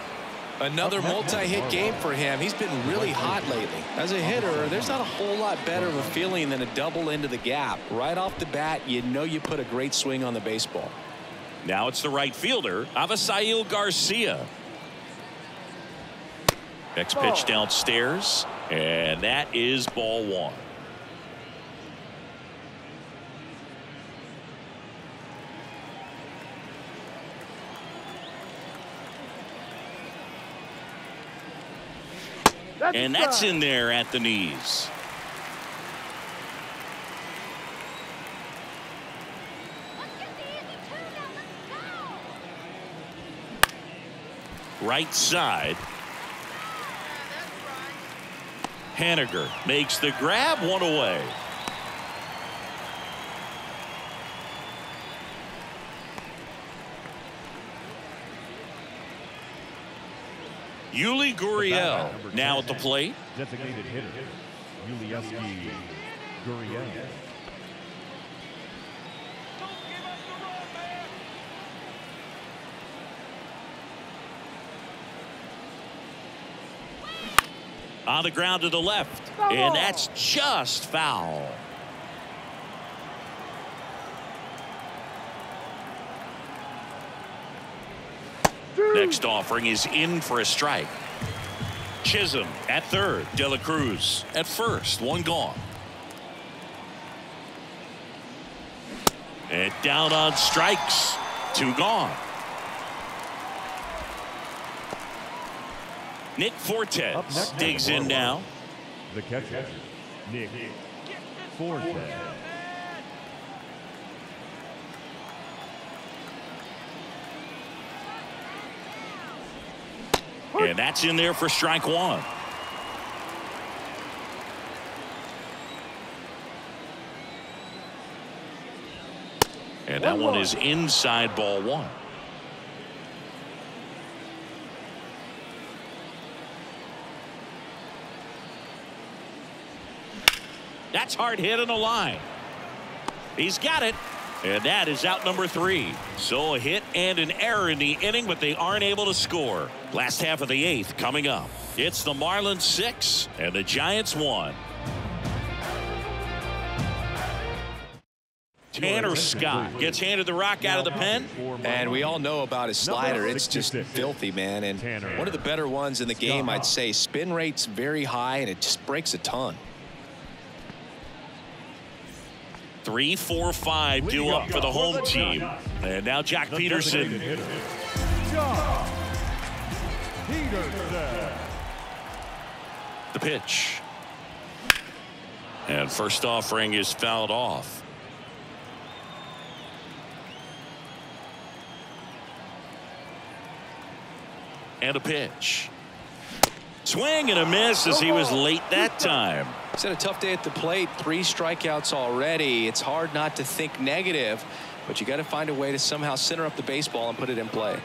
Another multi-hit game for him. He's been really hot lately. As a hitter, there's not a whole lot better of a feeling than a double into the gap. Right off the bat, you know you put a great swing on the baseball. Now it's the right fielder, Avisail Garcia. Next pitch downstairs, and that is ball 1. And that's in there at the knees. Right side. Haniger makes the grab, one away. Yuli Gurriel now at the plate. Designated hitter, Yuli Gurriel. On the ground to the left, and that's just foul. Next offering is in for a strike. Chisholm at third. De La Cruz at first. One gone. And down on strikes. Two gone. Nick Fortes digs in now. The catcher, Nick Fortes. And that's in there for strike one. And that one is inside, ball one. That's hard hit on the line. He's got it. And that is out number 3. So a hit and an error in the inning, but they aren't able to score. Last half of the 8th coming up. It's the Marlins 6 and the Giants 1. Tanner Scott gets handed the rock out of the pen. And we all know about his slider. It's just filthy, man. And one of the better ones in the game, I'd say. Spin rate's very high, and it just breaks a ton. 3, 4, 5 due up for the home team. And now Jack Peterson. The pitch. And first offering is fouled off. And a pitch. Swing and a miss as he was late that time. He's had a tough day at the plate. 3 strikeouts already. It's hard not to think negative, but you got to find a way to somehow center up the baseball and put it in play.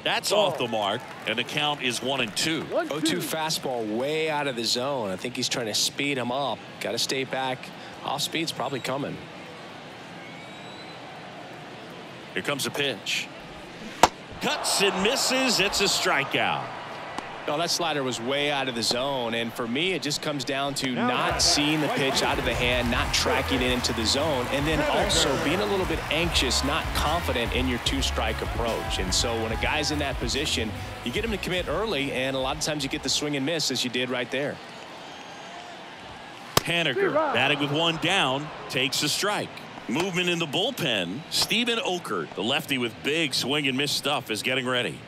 That's off the mark, and the count is 1-2. 0-2 fastball way out of the zone. I think he's trying to speed him up. Got to stay back. Off speed's probably coming. Here comes a pitch. Cuts and misses. It's a strikeout. Oh, that slider was way out of the zone, and for me it just comes down to not seeing the pitch out of the hand, not tracking it into the zone, and then also being a little bit anxious, not confident in your 2-strike approach. And so when a guy's in that position, you get him to commit early, and a lot of times you get the swing and miss, as you did right there. Haniger batting with 1 down, takes a strike. Movement in the bullpen. Steven Okert, the lefty with big swing and miss stuff, is getting ready.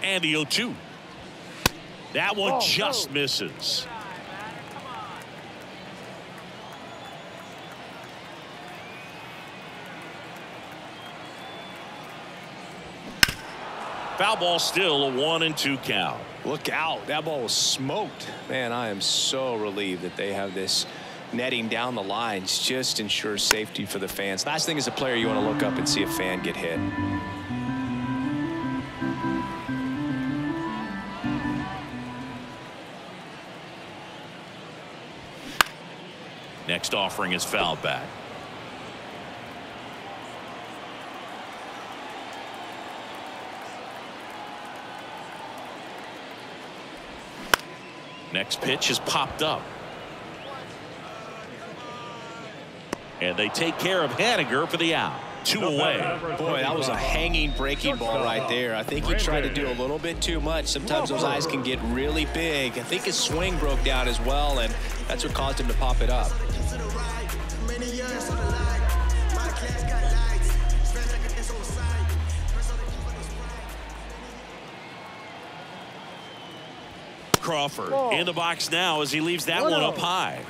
And the 0-2. That one just misses. Foul ball, still a 1-2 count. Look out. That ball was smoked. Man, I am so relieved that they have this netting down the lines. Just ensures safety for the fans. Last thing as a player, you want to look up and see a fan get hit. Next offering is fouled back. Next pitch is popped up. And they take care of Haniger for the out. 2 away. Boy, that was a hanging breaking ball right there. I think he tried to do a little bit too much. Sometimes those eyes can get really big. I think his swing broke down as well, and that's what caused him to pop it up. Crawford Ball. in the box now as he leaves that one up high.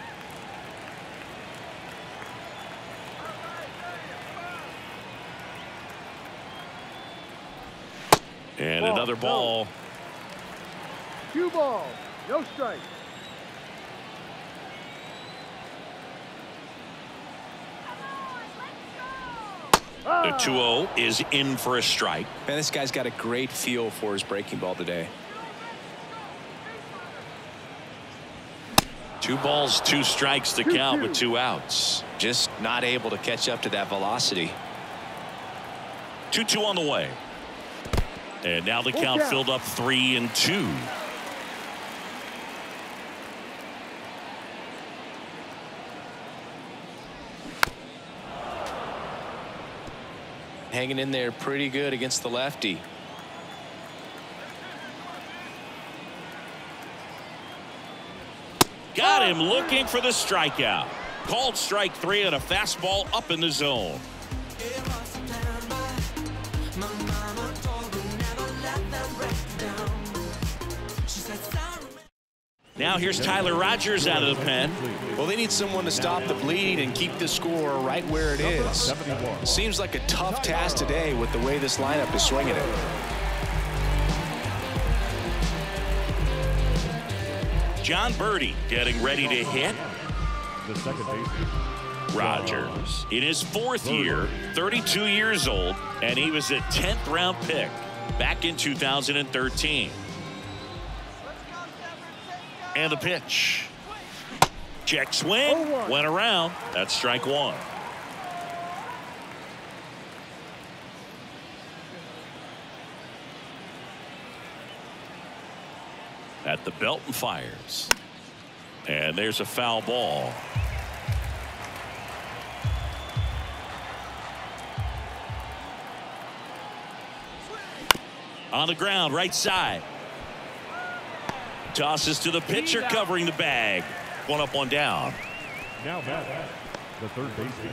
And Ball. another ball. Cue ball. No strike. The 2-0 is in for a strike. Man, this guy's got a great feel for his breaking ball today. 2 balls, 2 strikes to count with 2 outs. Just not able to catch up to that velocity. 2-2 on the way. And now the count filled up 3-2. Hanging in there pretty good against the lefty. Got him looking for the strikeout. Called strike 3 on a fastball up in the zone. Now here's Tyler Rogers out of the pen. Well, they need someone to stop the bleed and keep the score right where it is. Seems like a tough task today with the way this lineup is swinging it. John Birdie getting ready to hit. The second baseman. Rogers in his 4th year, 32 years old, and he was a 10th round pick back in 2013. And the pitch. Check swing. Went around. That's strike 1. At the belt and fires. And there's a foul ball. On the ground, right side. Tosses to the pitcher covering the bag. 1 up, 1 down. Now back, the third baseman,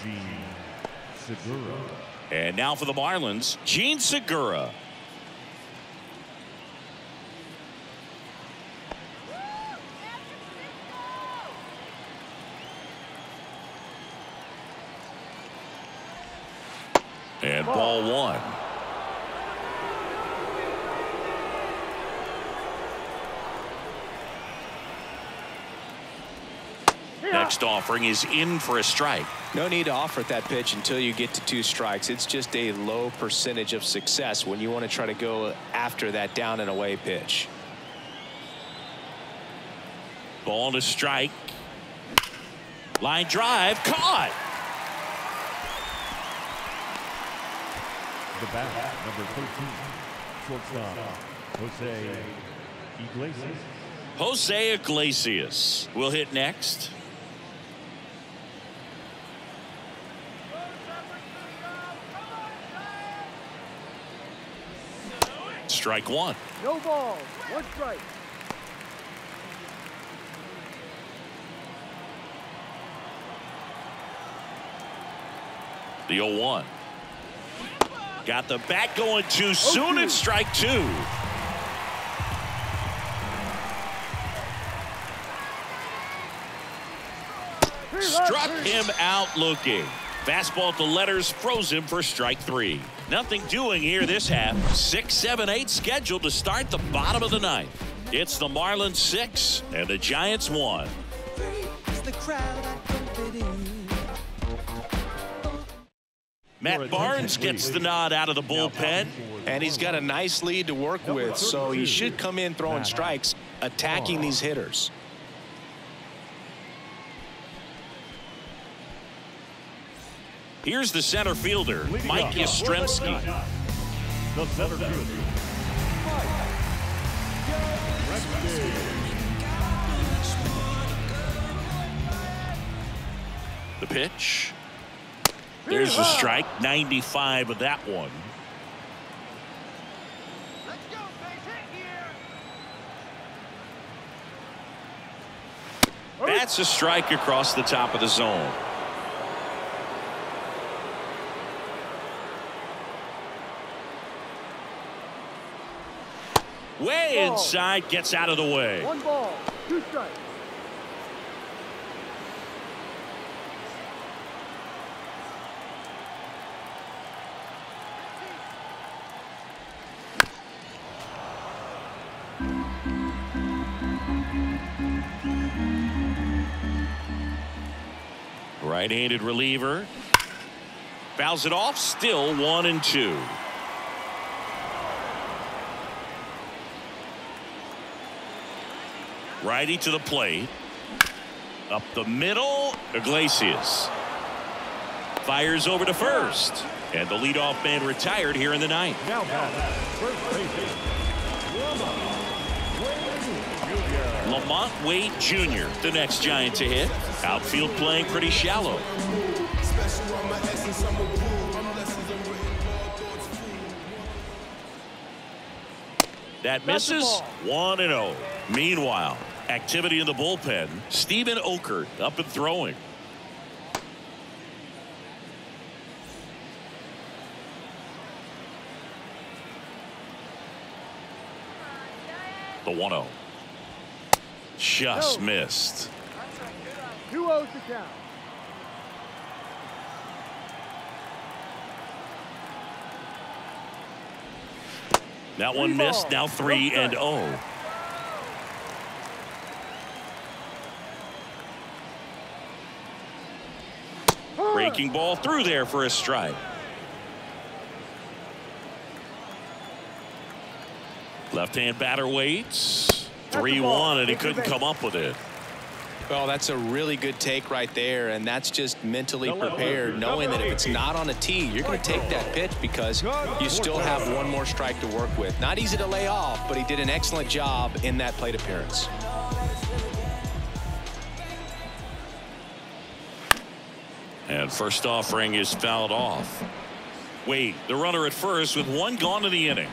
Gene Segura. And now for the Marlins, Gene Segura. And ball 1. Next offering is in for a strike. No need to offer that pitch until you get to 2 strikes. It's just a low percentage of success when you want to try to go after that down and away pitch. Ball to strike. Line drive caught. The bat, number 13, shortstop, Jose Iglesias. Jose Iglesias will hit next. Strike 1. No balls. 1 strike. The 0-1. Got the bat going too soon. It's strike 2. Struck him out looking. Fastball at the letters froze him for strike 3. Nothing doing here this half. 6, 7, 8 scheduled to start the bottom of the 9th. It's the Marlins 6 and the Giants 1. Matt Barnes gets the nod out of the bullpen. And he's got a nice lead to work with, so he should come in throwing strikes, attacking these hitters. Here's the center fielder, Mike Yastrzemski. The center fielder, The pitch. There's a strike. 95 of that one. That's a strike across the top of the zone. Way Ball. inside, gets out of the way. 1 ball, 2 strikes. Right-handed reliever. Fouls it off, still 1-2. Righty to the plate. Up the middle, Iglesias. Fires over to first. And the leadoff man retired here in the ninth. Now batting, first baseman, Lamont Wade Jr., the next Giant to hit. Outfield playing pretty shallow. That misses. 1-0. Meanwhile, activity in the bullpen. Steven Okert up and throwing. The 1-0. Just missed. 2-0 to count. That one missed. Now 3-0. Breaking ball through there for a strike. Left-hand batter waits. 3-1, and he couldn't come up with it. Well, that's a really good take right there, and that's just mentally prepared, knowing that if it's not on a tee, you're going to take that pitch because you still have one more strike to work with. Not easy to lay off, but he did an excellent job in that plate appearance. And first offering is fouled off. Wade, the runner at first with 1 gone in the inning.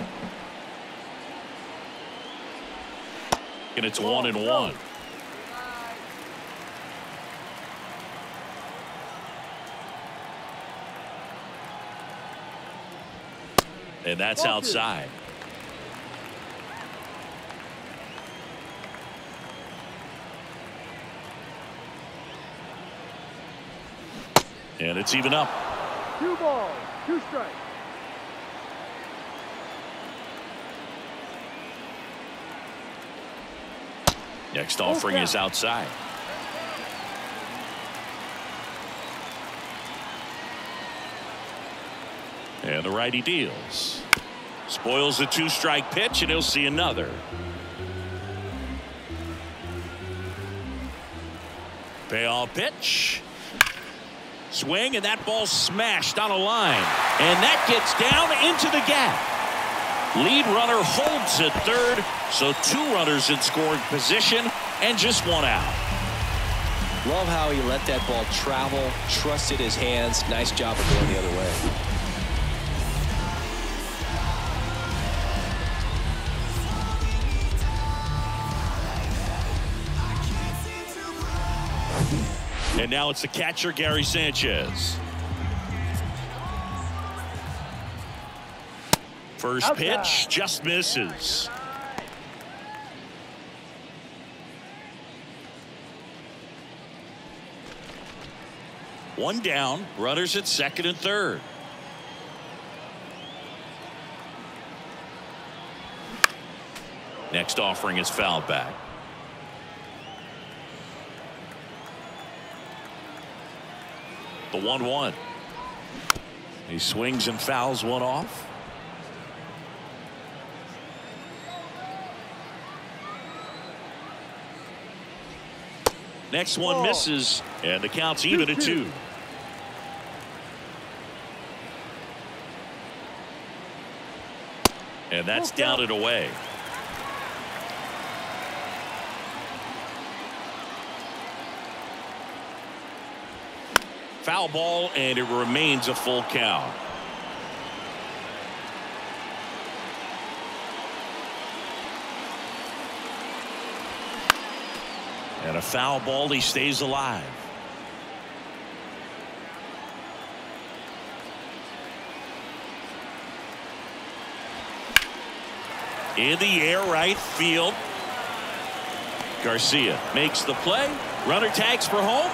And it's 1-1. And that's outside. And it's even up. 2 balls, 2 strikes. Next offering is outside. And the righty deals. Spoils the 2-strike pitch, and he'll see another. Payoff pitch. Swing, and that ball smashed on a line. And that gets down into the gap. Lead runner holds at third, so 2 runners in scoring position and just 1 out. Love how he let that ball travel, trusted his hands. Nice job of going the other way. And now it's the catcher, Gary Sanchez. First pitch just misses. One down, runners at second and third. Next offering is fouled back. The 1-1. He swings and fouls one off. Next one misses, and the count's even at 2. And that's down and away. Foul ball, and it remains a full count. And a foul ball, he stays alive. In the air, right field. Garcia makes the play. Runner tags for home.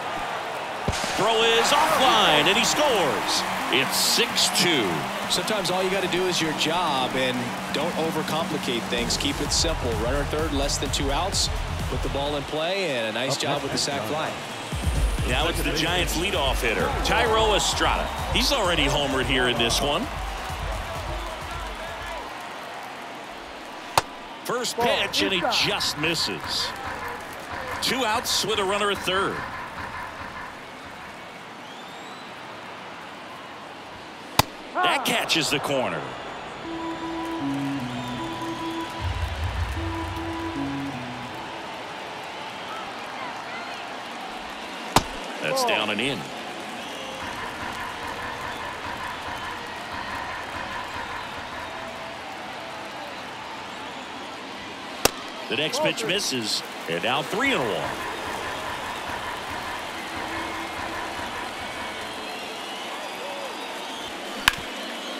Throw is offline, and he scores. It's 6-2. Sometimes all you got to do is your job, and don't overcomplicate things. Keep it simple. Runner third, less than 2 outs. Put the ball in play, and a nice job with the sac fly. Now it's the Giants' leadoff hitter, Thairo Estrada. He's already homered here in this one. First pitch, and he just misses. 2 outs with a runner at third. That catches the corner. That's down and in. The next pitch misses, and now 3-1.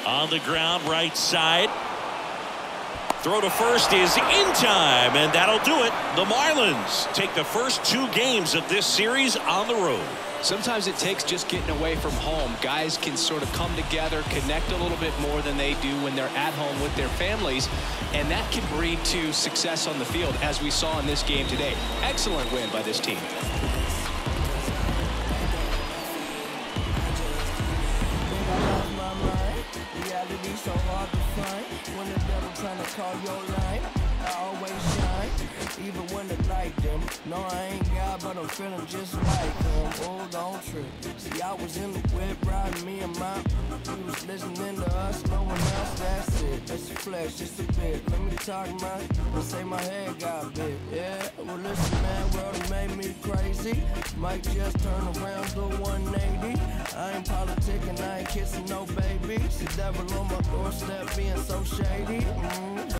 On the ground, right side. Throw to first is in time, and that'll do it. The Marlins take the first 2 games of this series on the road. Sometimes it takes just getting away from home. Guys can sort of come together, connect a little bit more than they do when they're at home with their families, and that can breed to success on the field, as we saw in this game today. Excellent win by this team. Reality so hard to find. When the devil trying to call your line, I always shine, even when the light dim. No, I ain't God, but I'm feeling just like him. Oh, don't trip. See, I was in the whip riding me and my. We was listening to us, no one else. That's it. That's a flex, just a bit. Let me talk, man. Let's say my head got big. Yeah. Well, listen, man, world it made me crazy. Might just turn around to 180. I ain't politicking, I ain't kissing no babies. The devil on my doorstep being so shady.